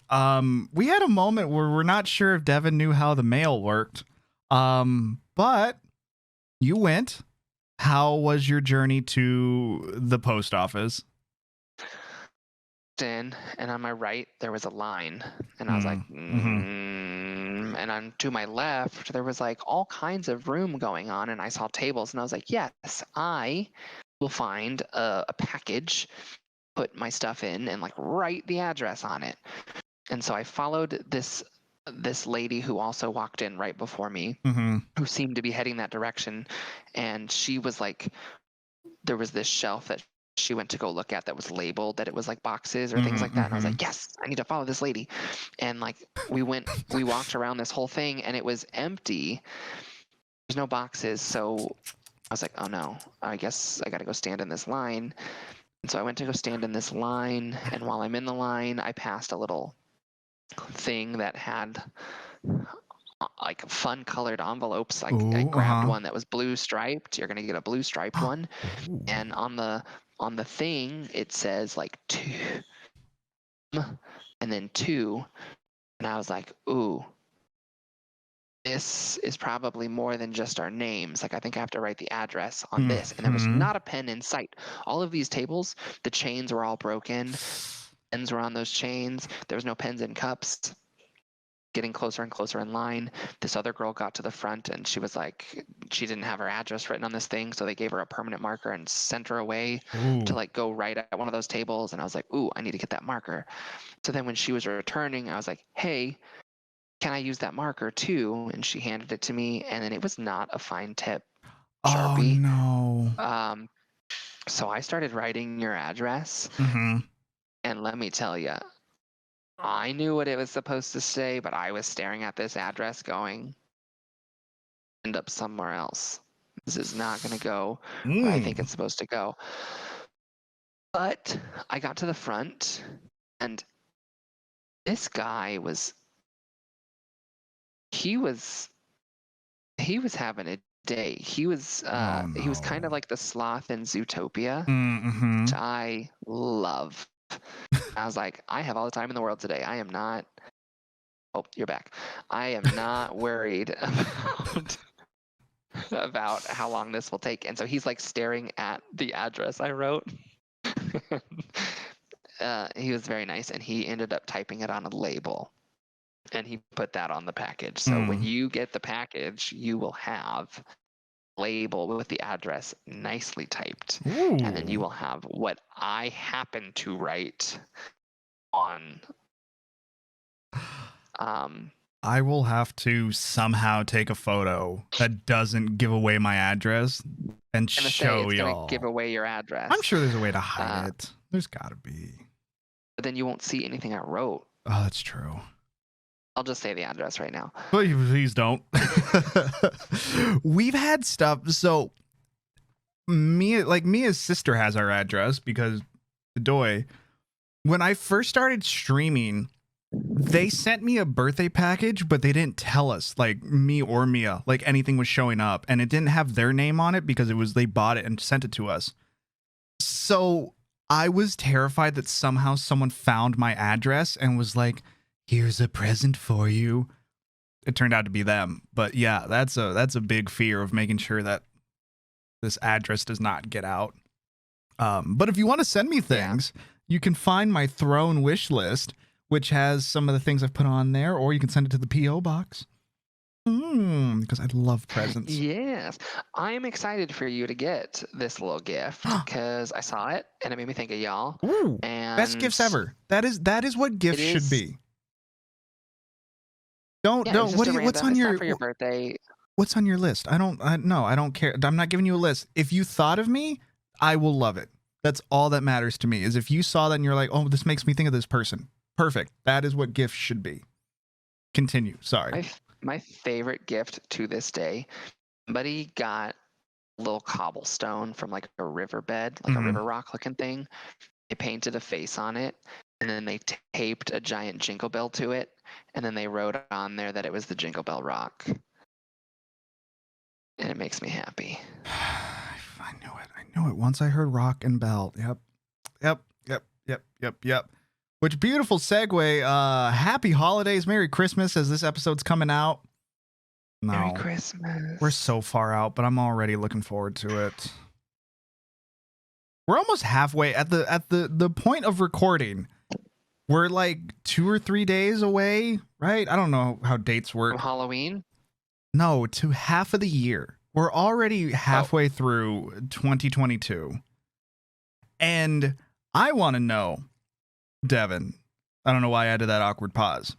we had a moment where we're not sure if Devon knew how the mail worked. But you went. How was your journey to the post office? In, and on my right there was a line, and I was like, and on to my left there was like all kinds of room going on, and I saw tables, and I was like, yes, I will find a package, put my stuff in, and like write the address on it. And so I followed this lady who also walked in right before me, who seemed to be heading that direction, and she was like, there was this shelf that she went to go look at that was labeled that it was like boxes or things like that. And I was like, yes, I need to follow this lady. And like we walked around this whole thing, and it was empty. There's no boxes. So I was like, oh no, I guess I got to go stand in this line. And so I went to go stand in this line. And while I'm in the line, I passed a little thing that had like fun colored envelopes. Like I grabbed one that was blue striped. You're going to get a blue striped one. And on the thing it says like 2 and then 2, and I was like, ooh, this is probably more than just our names. Like, I think I have to write the address on this. And there was not a pen in sight. All of these tables, the chains were all broken, pens were on those chains, there was no pens in cups. Getting closer and closer in line, this other girl got to the front, and she was like, she didn't have her address written on this thing, so they gave her a permanent marker and sent her away to like go right at one of those tables. And I was like, ooh, I need to get that marker. So then when she was returning, I was like, hey, can I use that marker too? And she handed it to me, and then it was not a fine tip Sharpie. Oh no. So I started writing your address, and let me tell you, I knew what it was supposed to say, but I was staring at this address going, end up somewhere else. This is not going to go where I think it's supposed to go. But I got to the front, and this guy was having a day. He was kind of like the sloth in Zootopia, which I love. I was like, I have all the time in the world today. I am not. Oh, you're back. I am not worried about how long this will take. And so he's like staring at the address I wrote. He was very nice, and he ended up typing it on a label, and he put that on the package. So when you get the package, you will have label with the address nicely typed. Ooh. And then you will have what I happen to write on. I will have to somehow take a photo that doesn't give away my address and show it's y'all. gonna give away your address. I'm sure there's a way to hide it. There's gotta be. But then you won't see anything I wrote. Oh, that's true. I'll just say the address right now. Please don't. We've had stuff. So Mia's sister has our address because the doy. When I first started streaming, they sent me a birthday package, but they didn't tell us, like me or Mia, like anything was showing up, and it didn't have their name on it because they bought it and sent it to us. So I was terrified that somehow someone found my address and was like, "Here's a present for you." It turned out to be them, but yeah, that's a big fear of making sure that this address does not get out. But if you want to send me things, you can find my throne wish list, which has some of the things I've put on there, or you can send it to the P.O. box. Because I love presents. Yes. I'm excited for you to get this little gift because I saw it and it made me think of y'all. Ooh, And best gifts ever. That is what gifts should be. Don't what's on your for your birthday? What's on your list? I don't care. I'm not giving you a list. If you thought of me, I will love it. That's all that matters to me. Is if you saw that and you're like, "Oh, this makes me think of this person." Perfect. That is what gifts should be. Continue. Sorry. My favorite gift to this day, somebody got a little cobblestone from like a riverbed, like a river rock looking thing. They painted a face on it, and then they taped a giant jingle bell to it, and then they wrote on there that it was the Jingle Bell Rock. And it makes me happy. I knew it. Once I heard rock and bell. Yep. Which beautiful segue. Happy holidays, Merry Christmas as this episode's coming out. No, Merry Christmas. We're so far out, but I'm already looking forward to it. We're almost halfway at the point of recording. We're like 2 or 3 days away, right? I don't know how dates work. From Halloween? No, to half of the year. We're already halfway through 2022. And I want to know, Devin, I don't know why I added that awkward pause.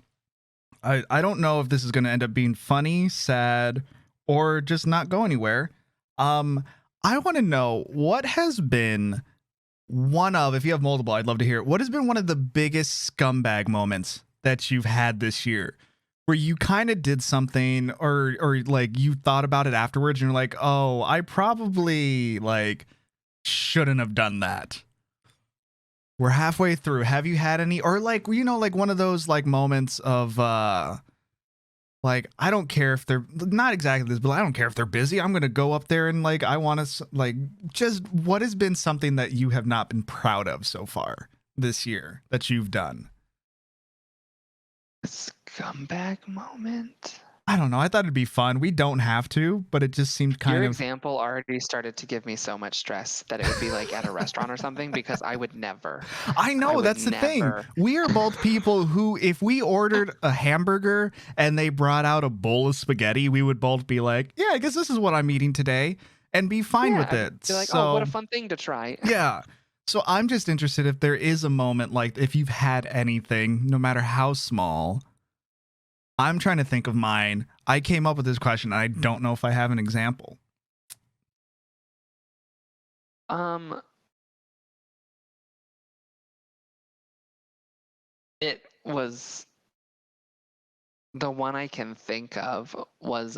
I don't know if this is going to end up being funny, sad, or just not go anywhere. I want to know what has been if you have multiple, I'd love to hear it. What has been one of the biggest scumbag moments that you've had this year where you kind of did something or like you thought about it afterwards and you're like, "Oh, I probably like shouldn't have done that." We're halfway through. Have you had any, or like, like one of those like moments of like, I don't care if they're not exactly this, but I don't care if they're busy. I'm going to go up there and like, I want to like, just what has been something that you have not been proud of so far this year that you've done? Scumbag moment? I don't know. I thought it'd be fun. We don't have to, but it just seemed kind Your of. example already started to give me so much stress that it would be like at a restaurant or something because I would never. I know, that's the thing. We are both people who, if we ordered a hamburger and they brought out a bowl of spaghetti, we would both be like, "Yeah, I guess this is what I'm eating today," and be fine with it. Be like, "Oh, what a fun thing to try." Yeah. So I'm just interested if there is a moment, like if you've had anything, no matter how small. I'm trying to think of mine. I came up with this question, and I don't know if I have an example. It was the one I can think of was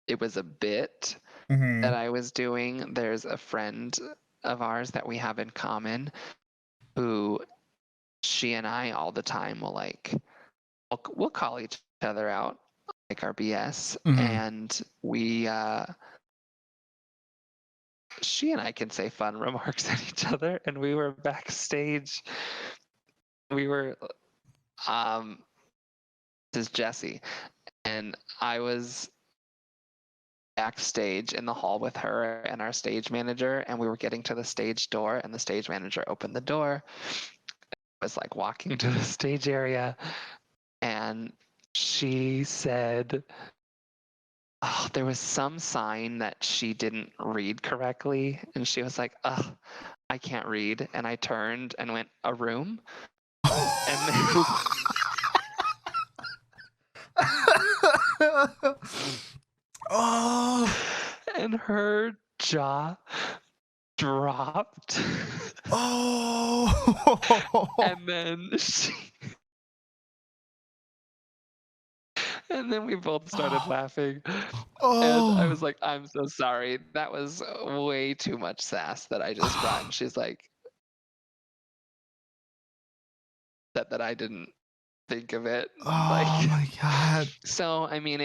it was a bit that I was doing. There's a friend of ours that we have in common who she and I all the time will like we'll call each other out like our BS and we she and I can say fun remarks at each other, and we were backstage. We were this is Jessie, and I was backstage in the hall with her and our stage manager, and we were getting to the stage door, and the stage manager opened the door. I was like walking to the stage area, and she said, Oh, there was some sign that she didn't read correctly, and she was like, "Ugh, I can't read." And I turned and went, "A room?" And then Oh. and her jaw dropped. Oh. And then and then we both started laughing. And I Oh. was like, "I'm so sorry. That was way too much sass that I just brought." And she's like, that I didn't think of it. Like, Oh my God. so I mean,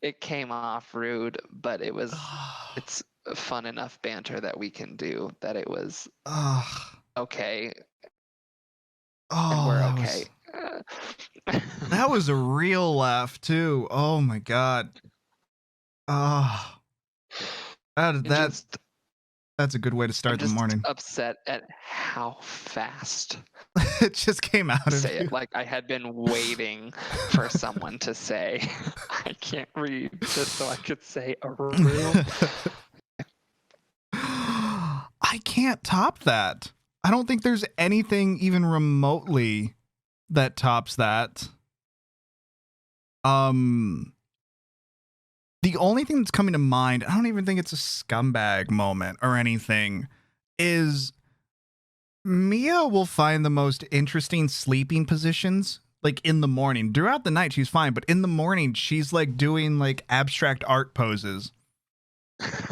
it came off rude, but it's fun enough banter that we can do that it was Ugh. okay, and Oh, we're that okay. was that was a real laugh too. Oh my God. Oh, And that's a good way to I'm start the just morning. upset at how fast It just came out to of say you. it. Like I had been waiting for someone to say, "I can't read," just so I could say a room. I can't top that. I don't think there's anything even remotely that tops that. The only thing that's coming to mind, I don't even think it's a scumbag moment or anything, is Mia will find the most interesting sleeping positions like in the morning. Throughout the night she's fine, but in the morning she's like doing like abstract art poses.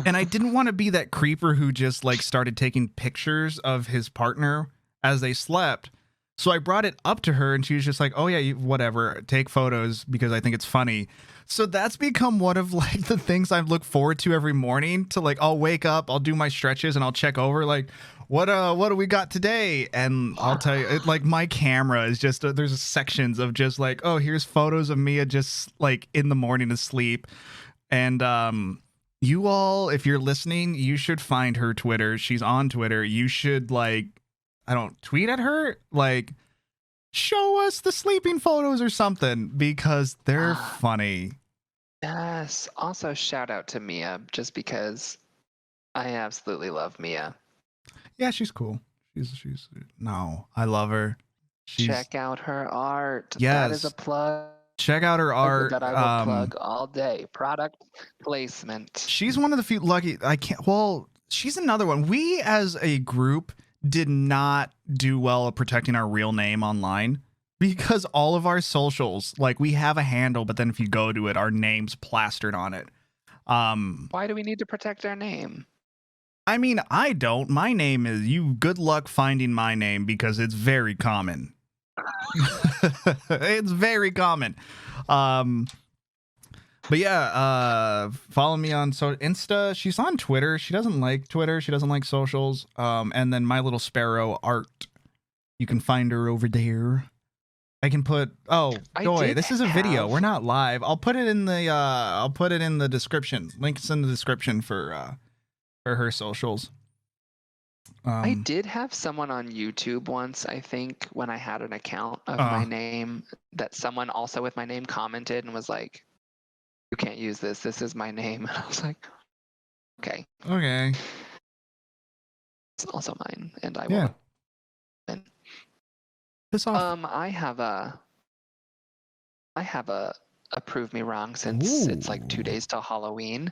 And I didn't want to be that creeper who just like started taking pictures of his partner as they slept. So I brought it up to her and she was just like, "Oh yeah, whatever, take photos because I think it's funny." So that's become one of like the things I look forward to every morning to like I'll wake up, I'll do my stretches and I'll check over like what do we got today? And I'll tell you like my camera is just there's sections of just like, "Oh, here's photos of Mia just like in the morning asleep." And you all, if you're listening, you should find her Twitter. She's on Twitter. You should like, I don't tweet at her, like show us the sleeping photos or something because they're funny. Yes. Also, shout out to Mia, just because I absolutely love Mia. Yeah, she's cool. She's no, I love her. Check out her art. That is a Yes. plug Check out her art. that I will plug all day. Product placement. She's one of the few lucky I can't. Well, she's another one. We as a group did not do well at protecting our real name online because all of our socials, like we have a handle, but then if you go to it, our name's plastered on it. Why do we need to protect our name? I mean, I don't. My name is you. Good luck finding my name because it's very common. It's very common. But yeah, follow me on Insta. She's on Twitter. She doesn't like Twitter. She doesn't like socials. And then My Little Sparrow Art. You can find her over there. I can put Joy, this is a video. We're not live. I'll put it in the description. Links in the description for her socials. I did have someone on YouTube once, I think, when I had an account of my name, that someone also with my name commented and was like, "You can't use this. This is my name." And I was like, okay. It's also mine, and I will. Piss off. I have a prove me wrong since it's like 2 days till Halloween.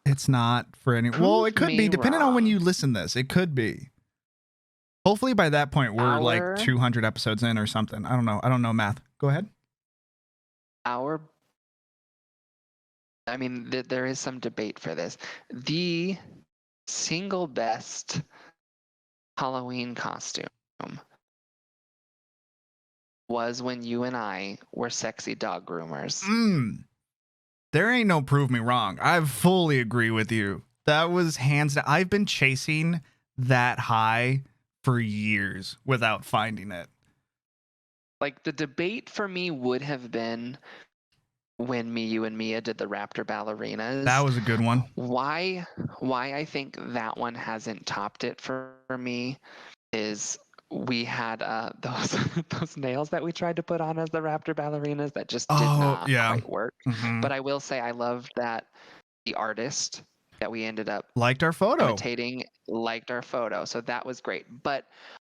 It's not for any. Well, it could be depending on when you listen this. It could be. Hopefully by that point we're like 200 episodes in or something. I don't know math. Go ahead. I mean, there is some debate for this. The single best Halloween costume was when you and I were sexy dog groomers. There ain't no prove me wrong. I fully agree with you. That was hands down. I've been chasing that high for years without finding it. Like the debate for me would have been when you and Mia did the Raptor ballerinas. That was a good one. Why I think that one hasn't topped it for me is we had those those nails that we tried to put on as the raptor ballerinas that just did Oh, not yeah. quite work. Mhm. But I will say I loved that the artist that we ended up Liked our photo. imitating liked our photo, so that was great. But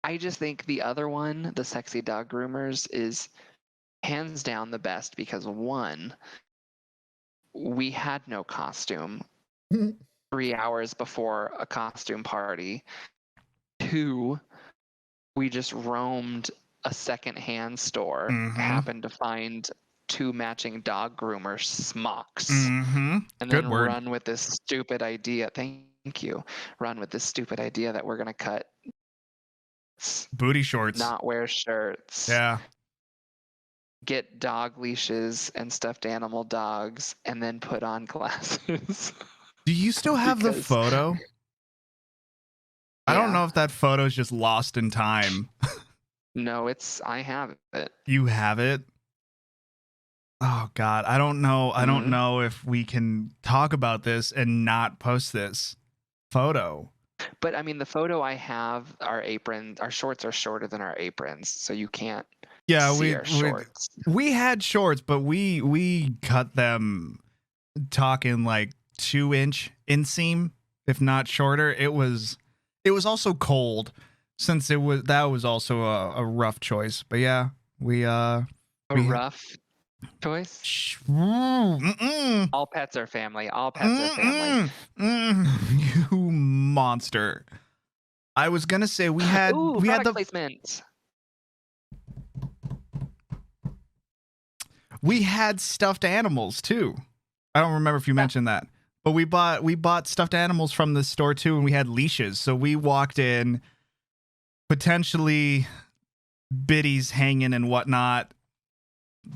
I just think the other one, the sexy dog groomers, is hands down the best because one, we had no costume 3 hours before a costume party. Two, we just roamed a secondhand store, happened to find 2 matching dog groomer smocks, and Good then word. run with this stupid idea. Thank you. Run with this stupid idea that we're gonna cut Booty shorts. not wear shirts. Yeah. Get dog leashes and stuffed animal dogs, and then put on glasses. Do you still have the Because- photo? I don't Yeah. know if that photo is just lost in time. No, I have it. You have it? Oh God, I don't know. I don't Mhm. know if we can talk about this and not post this photo. But I mean, the photo I have, our shorts are shorter than our aprons, so you can't Yeah, see our shorts. we had shorts, but we cut them talking like 2-inch inseam, if not shorter. It was also cold, since that was also a rough choice. But yeah, we rough choice. All pets are family. All pets are family. You monster. I was gonna say we had product the placement. we had stuffed animals too. I don't remember if you mentioned that, but we bought stuffed animals from the store too, and we had leashes. So we walked in, potentially biddies hanging and whatnot.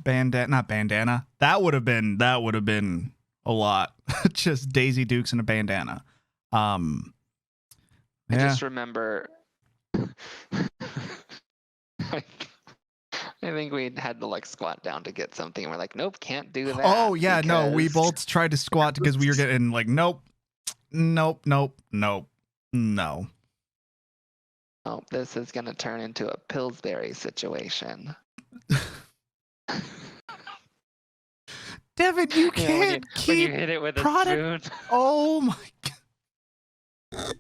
Not bandana. That would have been a lot. Just Daisy Dukes and a bandana. I Yeah. just remember. I think we had to like squat down to get something, and we're like, nope, can't do that. Oh yeah, no, we because- both tried to squat because we were getting like, nope. No. Oh, this is gonna turn into a Pillsbury situation. Devin, you can't when you keep hit it with a product- spoon. Oh my God.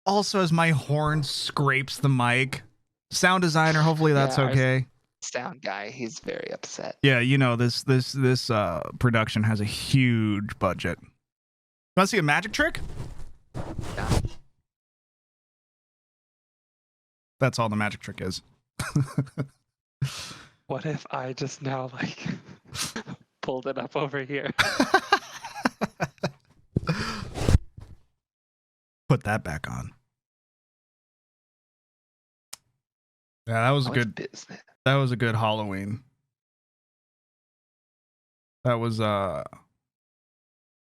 Also, as my horn scrapes the mic, sound designer, hopefully that's Yeah, our okay. Sound guy, he's very upset. Yeah, you know, this production has a huge budget. Want to see a magic trick? Yeah. That's all the magic trick is. What if I just now like pulled it up over here? Put that back on. Yeah, that was a good business. That was a good Halloween. That was yeah.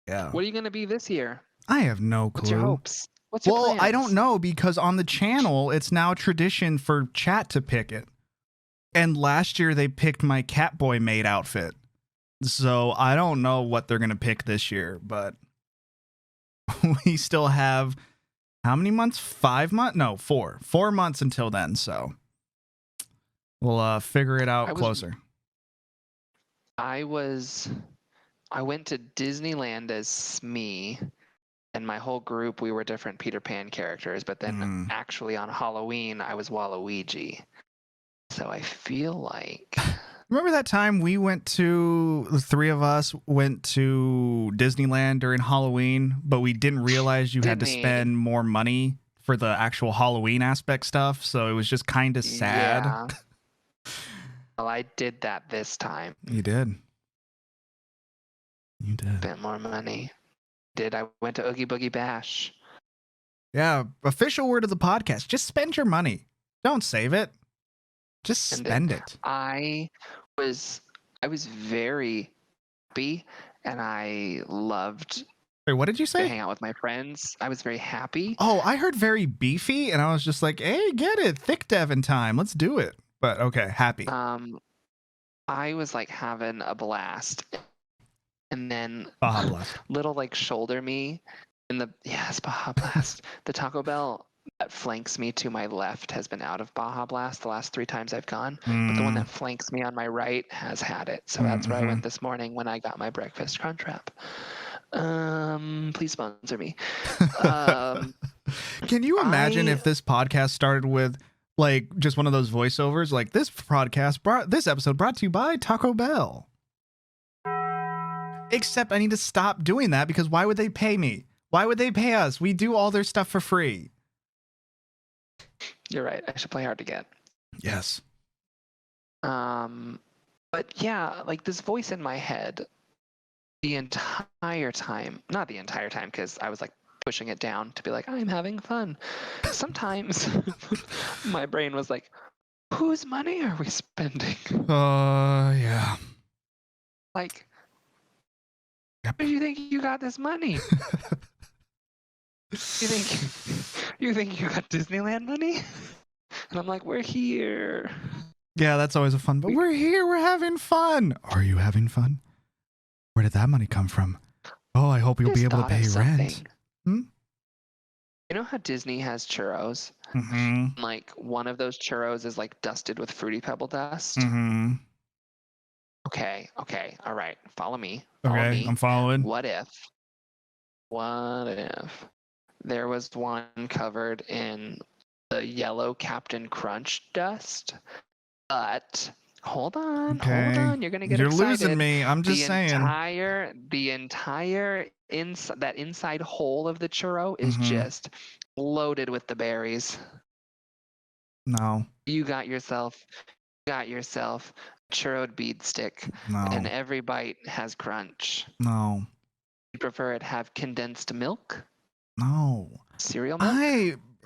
What are you gonna be this year? I have no clue. What's your hopes? What's your Well, I plans? don't know, because on the channel it's now tradition for chat to pick it. And last year they picked my Catboy maid outfit. So I don't know what they're gonna pick this year, but we still have how many months? 5 months? No, 4. 4 months until then, so we'll figure it out closer. I went to Disneyland as Smee, and my whole group, we were different Peter Pan characters, but then actually on Halloween, I was Waluigi. So I feel like... Remember that time the 3 of us went to Disneyland during Halloween, but we didn't realize you had to spend more money for the actual Halloween aspect stuff, so it was just kind of sad. Yeah. Well, I did that this time. You did. Spent more money. I went to Oogie Boogie Bash. Yeah, official word of the podcast. Just spend your money. Don't save it. Just spend it. I was very happy, and I loved Wait, what did you to say? hang out with my friends. I was very happy. Oh, I heard very beefy, and I was just like, hey, get it. Thick Devin time. Let's do it. But okay, happy. I was like having a blast. And then Baja Blast. little like shoulder me Yes, Baja Blast. The Taco Bell that flanks me to my left has been out of Baja Blast the last 3 times I've gone, but the one that flanks me on my right has had it. So that's where I went this morning when I got my breakfast crunch wrap. Please sponsor me. Can you imagine if this podcast started with like just one of those voiceovers, like this episode brought to you by Taco Bell? Except I need to stop doing that because why would they pay me? Why would they pay us? We do all their stuff for free. You're right. I should play hard to get. Yes. But yeah, like this voice in my head the entire time, not the entire time, because I was like pushing it down to be like, I'm having fun. Sometimes my brain was like, whose money are we spending? Yeah. Like, where do you think you got this money? You think you got Disneyland money? And I'm like, we're here. Yeah, that's always a fun. But we're here. We're having fun. Are you having fun? Where did that money come from? Oh, I hope you'll be able to pay rent. You know how Disney has churros? Mm-hmm. Like one of those churros is like dusted with Fruity Pebble dust. Mm-hmm. Okay. All right. Follow me. Okay, I'm following. What if there was one covered in the yellow Captain Crunch dust? But hold on. You're gonna get excited. You're losing me. I'm just saying. The entire inside hole of the churro is just loaded with the berries. No. You got yourself churroed bead stick. No. And every bite has crunch. No. You prefer it have condensed milk? No. Cereal milk?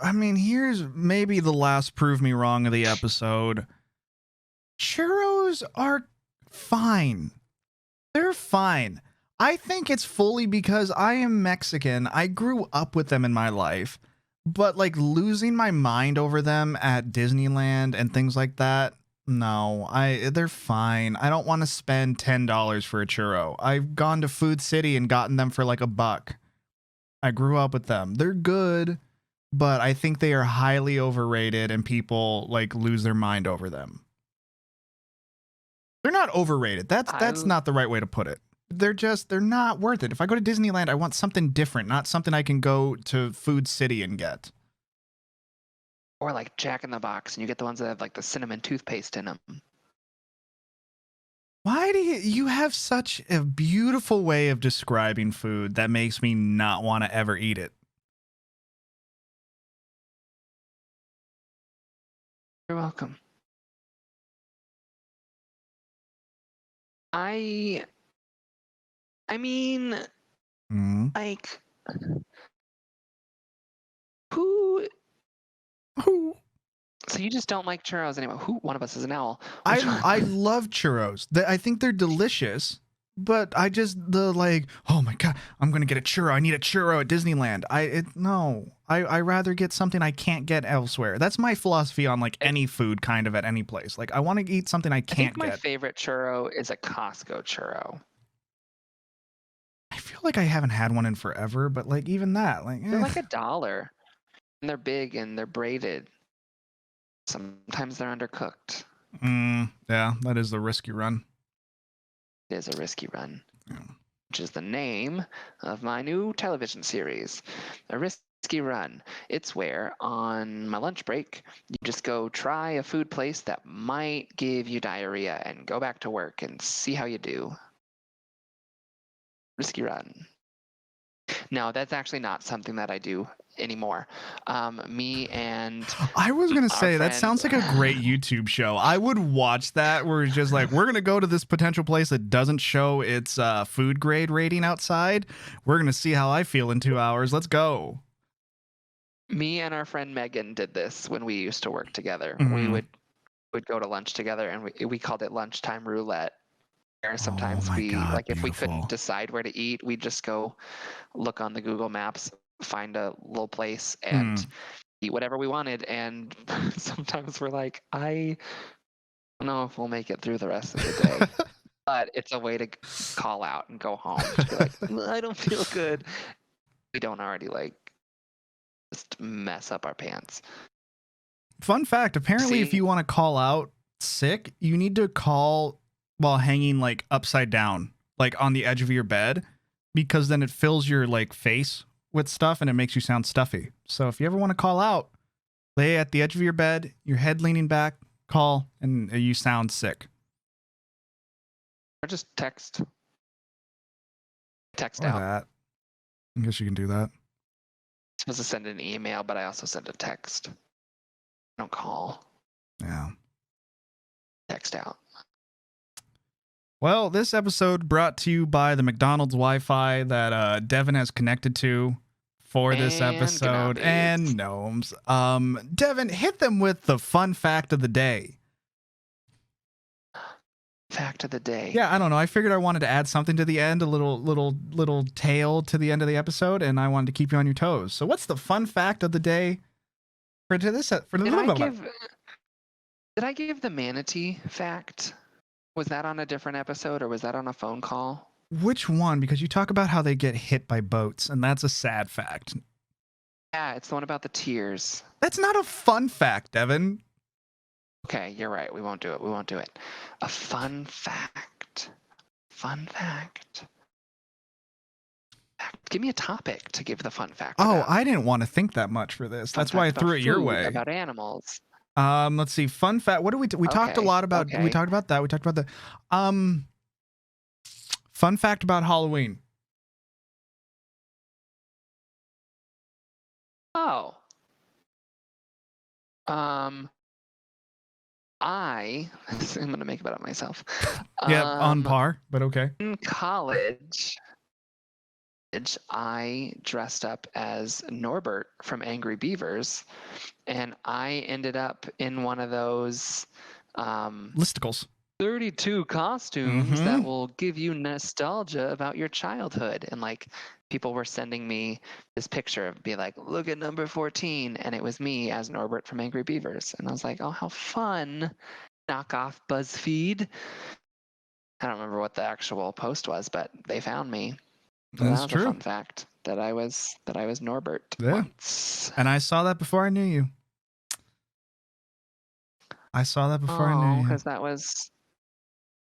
I mean, here's maybe the last prove me wrong of the episode. Churros are fine. They're fine. I think it's fully because I am Mexican. I grew up with them in my life. But like losing my mind over them at Disneyland and things like that, no, they're fine. I don't want to spend $10 for a churro. I've gone to Food City and gotten them for like $1. I grew up with them. They're good, but I think they are highly overrated and people like lose their mind over them. They're not overrated. That's not the right way to put it. They're not worth it. If I go to Disneyland, I want something different, not something I can go to Food City and get. Or like Jack in the Box, and you get the ones that have like the cinnamon toothpaste in them. Why do you have such a beautiful way of describing food that makes me not want to ever eat it? You're welcome. I mean, like, who? So you just don't like churros anymore? One of us is an owl. I love churros. I think they're delicious, but oh my God, I'm gonna get a churro. I need a churro at Disneyland. I rather get something I can't get elsewhere. That's my philosophy on like any food kind of at any place. Like I want to eat something I can't get. My favorite churro is a Costco churro. I feel like I haven't had one in forever, but like even that, like they're like $1, and they're big and they're braided. Sometimes they're undercooked. Yeah, that is the risky run. It is a risky run, which is the name of my new television series, A Risky Run. It's where on my lunch break, you just go try a food place that might give you diarrhea and go back to work and see how you do. Risky Run. No, that's actually not something that I do anymore. Me and I was gonna say that sounds like a great YouTube show. I would watch that where it's just like we're gonna go to this potential place that doesn't show its food grade rating outside. We're gonna see how I feel in 2 hours. Let's go. Me and our friend Megan did this when we used to work together. We would go to lunch together, and we called it lunchtime roulette. Sometimes if we couldn't decide where to eat, we'd just go look on the Google Maps, find a little place, and eat whatever we wanted. And sometimes we're like, I don't know if we'll make it through the rest of the day. But it's a way to call out and go home. Just be like, I don't feel good. we don't already like just mess up our pants. Fun fact, apparently if See? you want to call out sick, you need to call while hanging like upside down, like on the edge of your bed, because then it fills your like face with stuff and it makes you sound stuffy. So if you ever want to call out, lay at the edge of your bed, your head leaning back, call, and you sound sick. Or just text. Text Or out. that. I guess you can do that. I'm supposed to send an email, but I also send a text. I don't call. Yeah. Text out. Well, this episode brought to you by the McDonald's Wi-Fi that Devon has connected to for this And episode, Gnobbies. and gnomes. Devon, hit them with the fun fact of the day. Fact of the day. Yeah, I don't know. I figured I wanted to add something to the end, a little tail to the end of the episode, and I wanted to keep you on your toes. So, what's the fun fact of the day for this? Did I give the manatee fact? Was that on a different episode or was that on a phone call? Which one? Because you talk about how they get hit by boats, and that's a sad fact. Yeah, it's the one about the tears. That's not a fun fact, Devon. Okay, you're right. We won't do it. We won't do it. A fun fact. Fun fact. Give me a topic to give the fun fact. Oh, about. I didn't want to think that much for this. Fun That's why I fact threw about it your food, way. About animals. Let's see. Fun fact. What do we talked a lot about? Okay. We talked about that. We talked about that. Fun fact about Halloween. Oh. I'm gonna make it about myself. Yeah, on par, but okay. In college, I dressed up as Norbert from Angry Beavers, and I ended up in one of those Listicles. 32 costumes that will give you nostalgia about your childhood. And like people were sending me this picture of be like, look at number 14, and it was me as Norbert from Angry Beavers. And I was like, oh, how fun. Knock off BuzzFeed. I don't remember what the actual post was, but they found me. So That's that was true. a fun fact that I was Norbert once. And I saw that before I knew you. I saw that before I knew you. Because that was,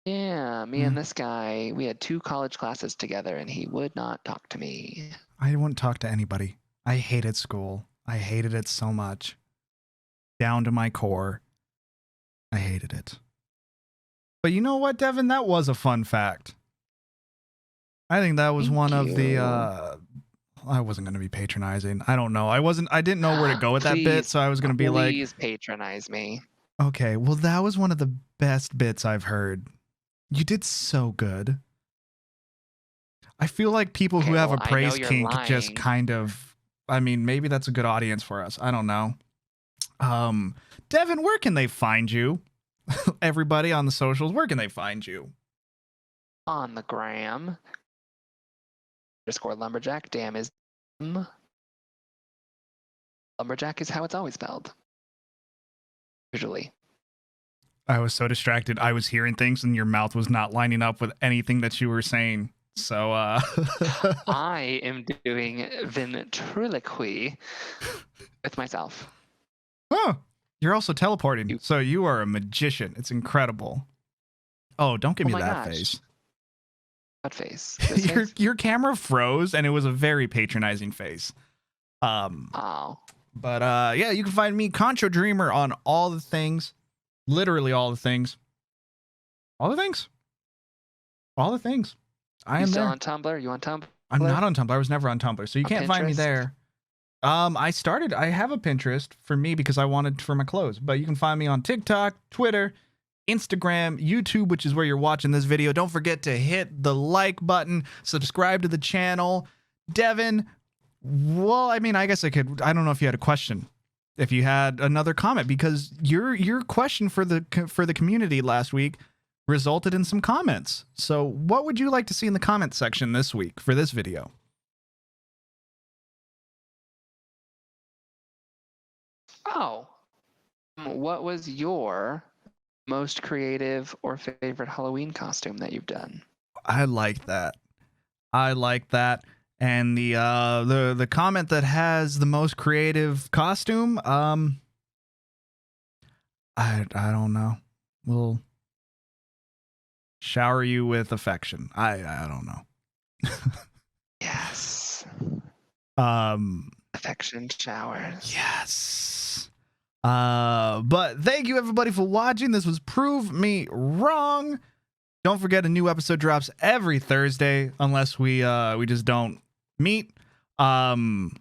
me and this guy, we had 2 college classes together, and he would not talk to me. I wouldn't talk to anybody. I hated school. I hated it so much. Down to my core. I hated it. But you know what, Devon? That was a fun fact. I think that was one of the I wasn't going to be patronizing. I don't know. I didn't know where to go with that bit, so I was going to be like, please patronize me. Okay, well that was one of the best bits I've heard. You did so good. I feel like people who have a praise kink just kind of, I mean, maybe that's a good audience for us. I don't know. Devon, where can they find you? Everybody on the socials, where can they find you? On the gram. _lumberjack. Damn is lumberjack is how it's always spelled. Usually. I was so distracted. I was hearing things and your mouth was not lining up with anything that you were saying. So I am doing ventriloquy with myself. Oh, you're also teleporting. So you are a magician. It's incredible. Oh, don't give me that face. What face? Your camera froze and it was a very patronizing face. Oh. But yeah, you can find me, Concho Dreamer, on all the things. Literally all the things. All the things. All the things. I am still there. On Tumblr? You on Tumblr? I'm not on Tumblr. I was never on Tumblr, so you can't find me there. I have a Pinterest for me because I wanted for my clothes, but you can find me on TikTok, Twitter, Instagram, YouTube, which is where you're watching this video. Don't forget to hit the like button, subscribe to the channel. Devon, well, I mean, I guess I don't know if you had a question, if you had another comment, because your question for the community last week resulted in some comments. So what would you like to see in the comment section this week for this video? Oh, what was your most creative or favorite Halloween costume that you've done? I like that. And the comment that has the most creative costume, I don't know. We'll shower you with affection. I don't know. Yes. Affection showers. Yes. But thank you everybody for watching. This was Prove Me Wrong. Don't forget a new episode drops every Thursday unless we just don't meet. Devin,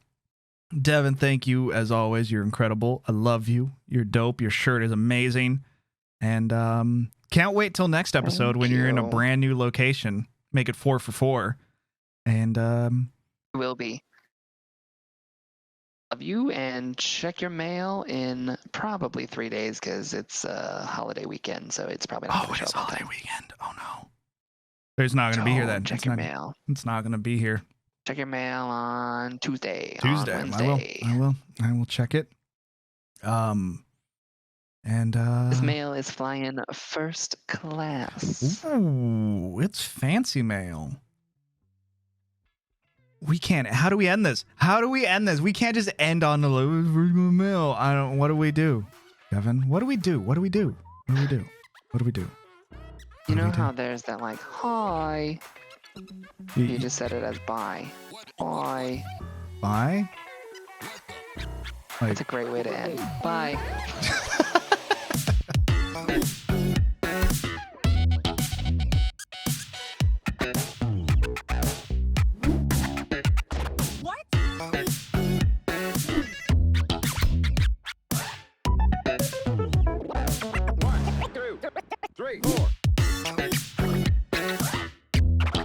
thank you as always. You're incredible. I love you. You're dope. Your shirt is amazing. And can't wait till next episode when you're in a brand new location. Make it 4 for 4. And Will be. Love you, and check your mail in probably 3 days because it's a holiday weekend, so it's probably not going to show up on holiday time. weekend. Oh no. It's not going to be here then. Check your mail. It's not going to be here. Check your mail on Tuesday. On Wednesday. I will check it. This mail is flying first class. Ooh, it's fancy mail. We can't. How do we end this? We can't just end on the mail. What do we do? Kevin, what do we do? You know how there's that like, hi. You just said it as bye. Bye. Bye? That's a great way to end. Bye.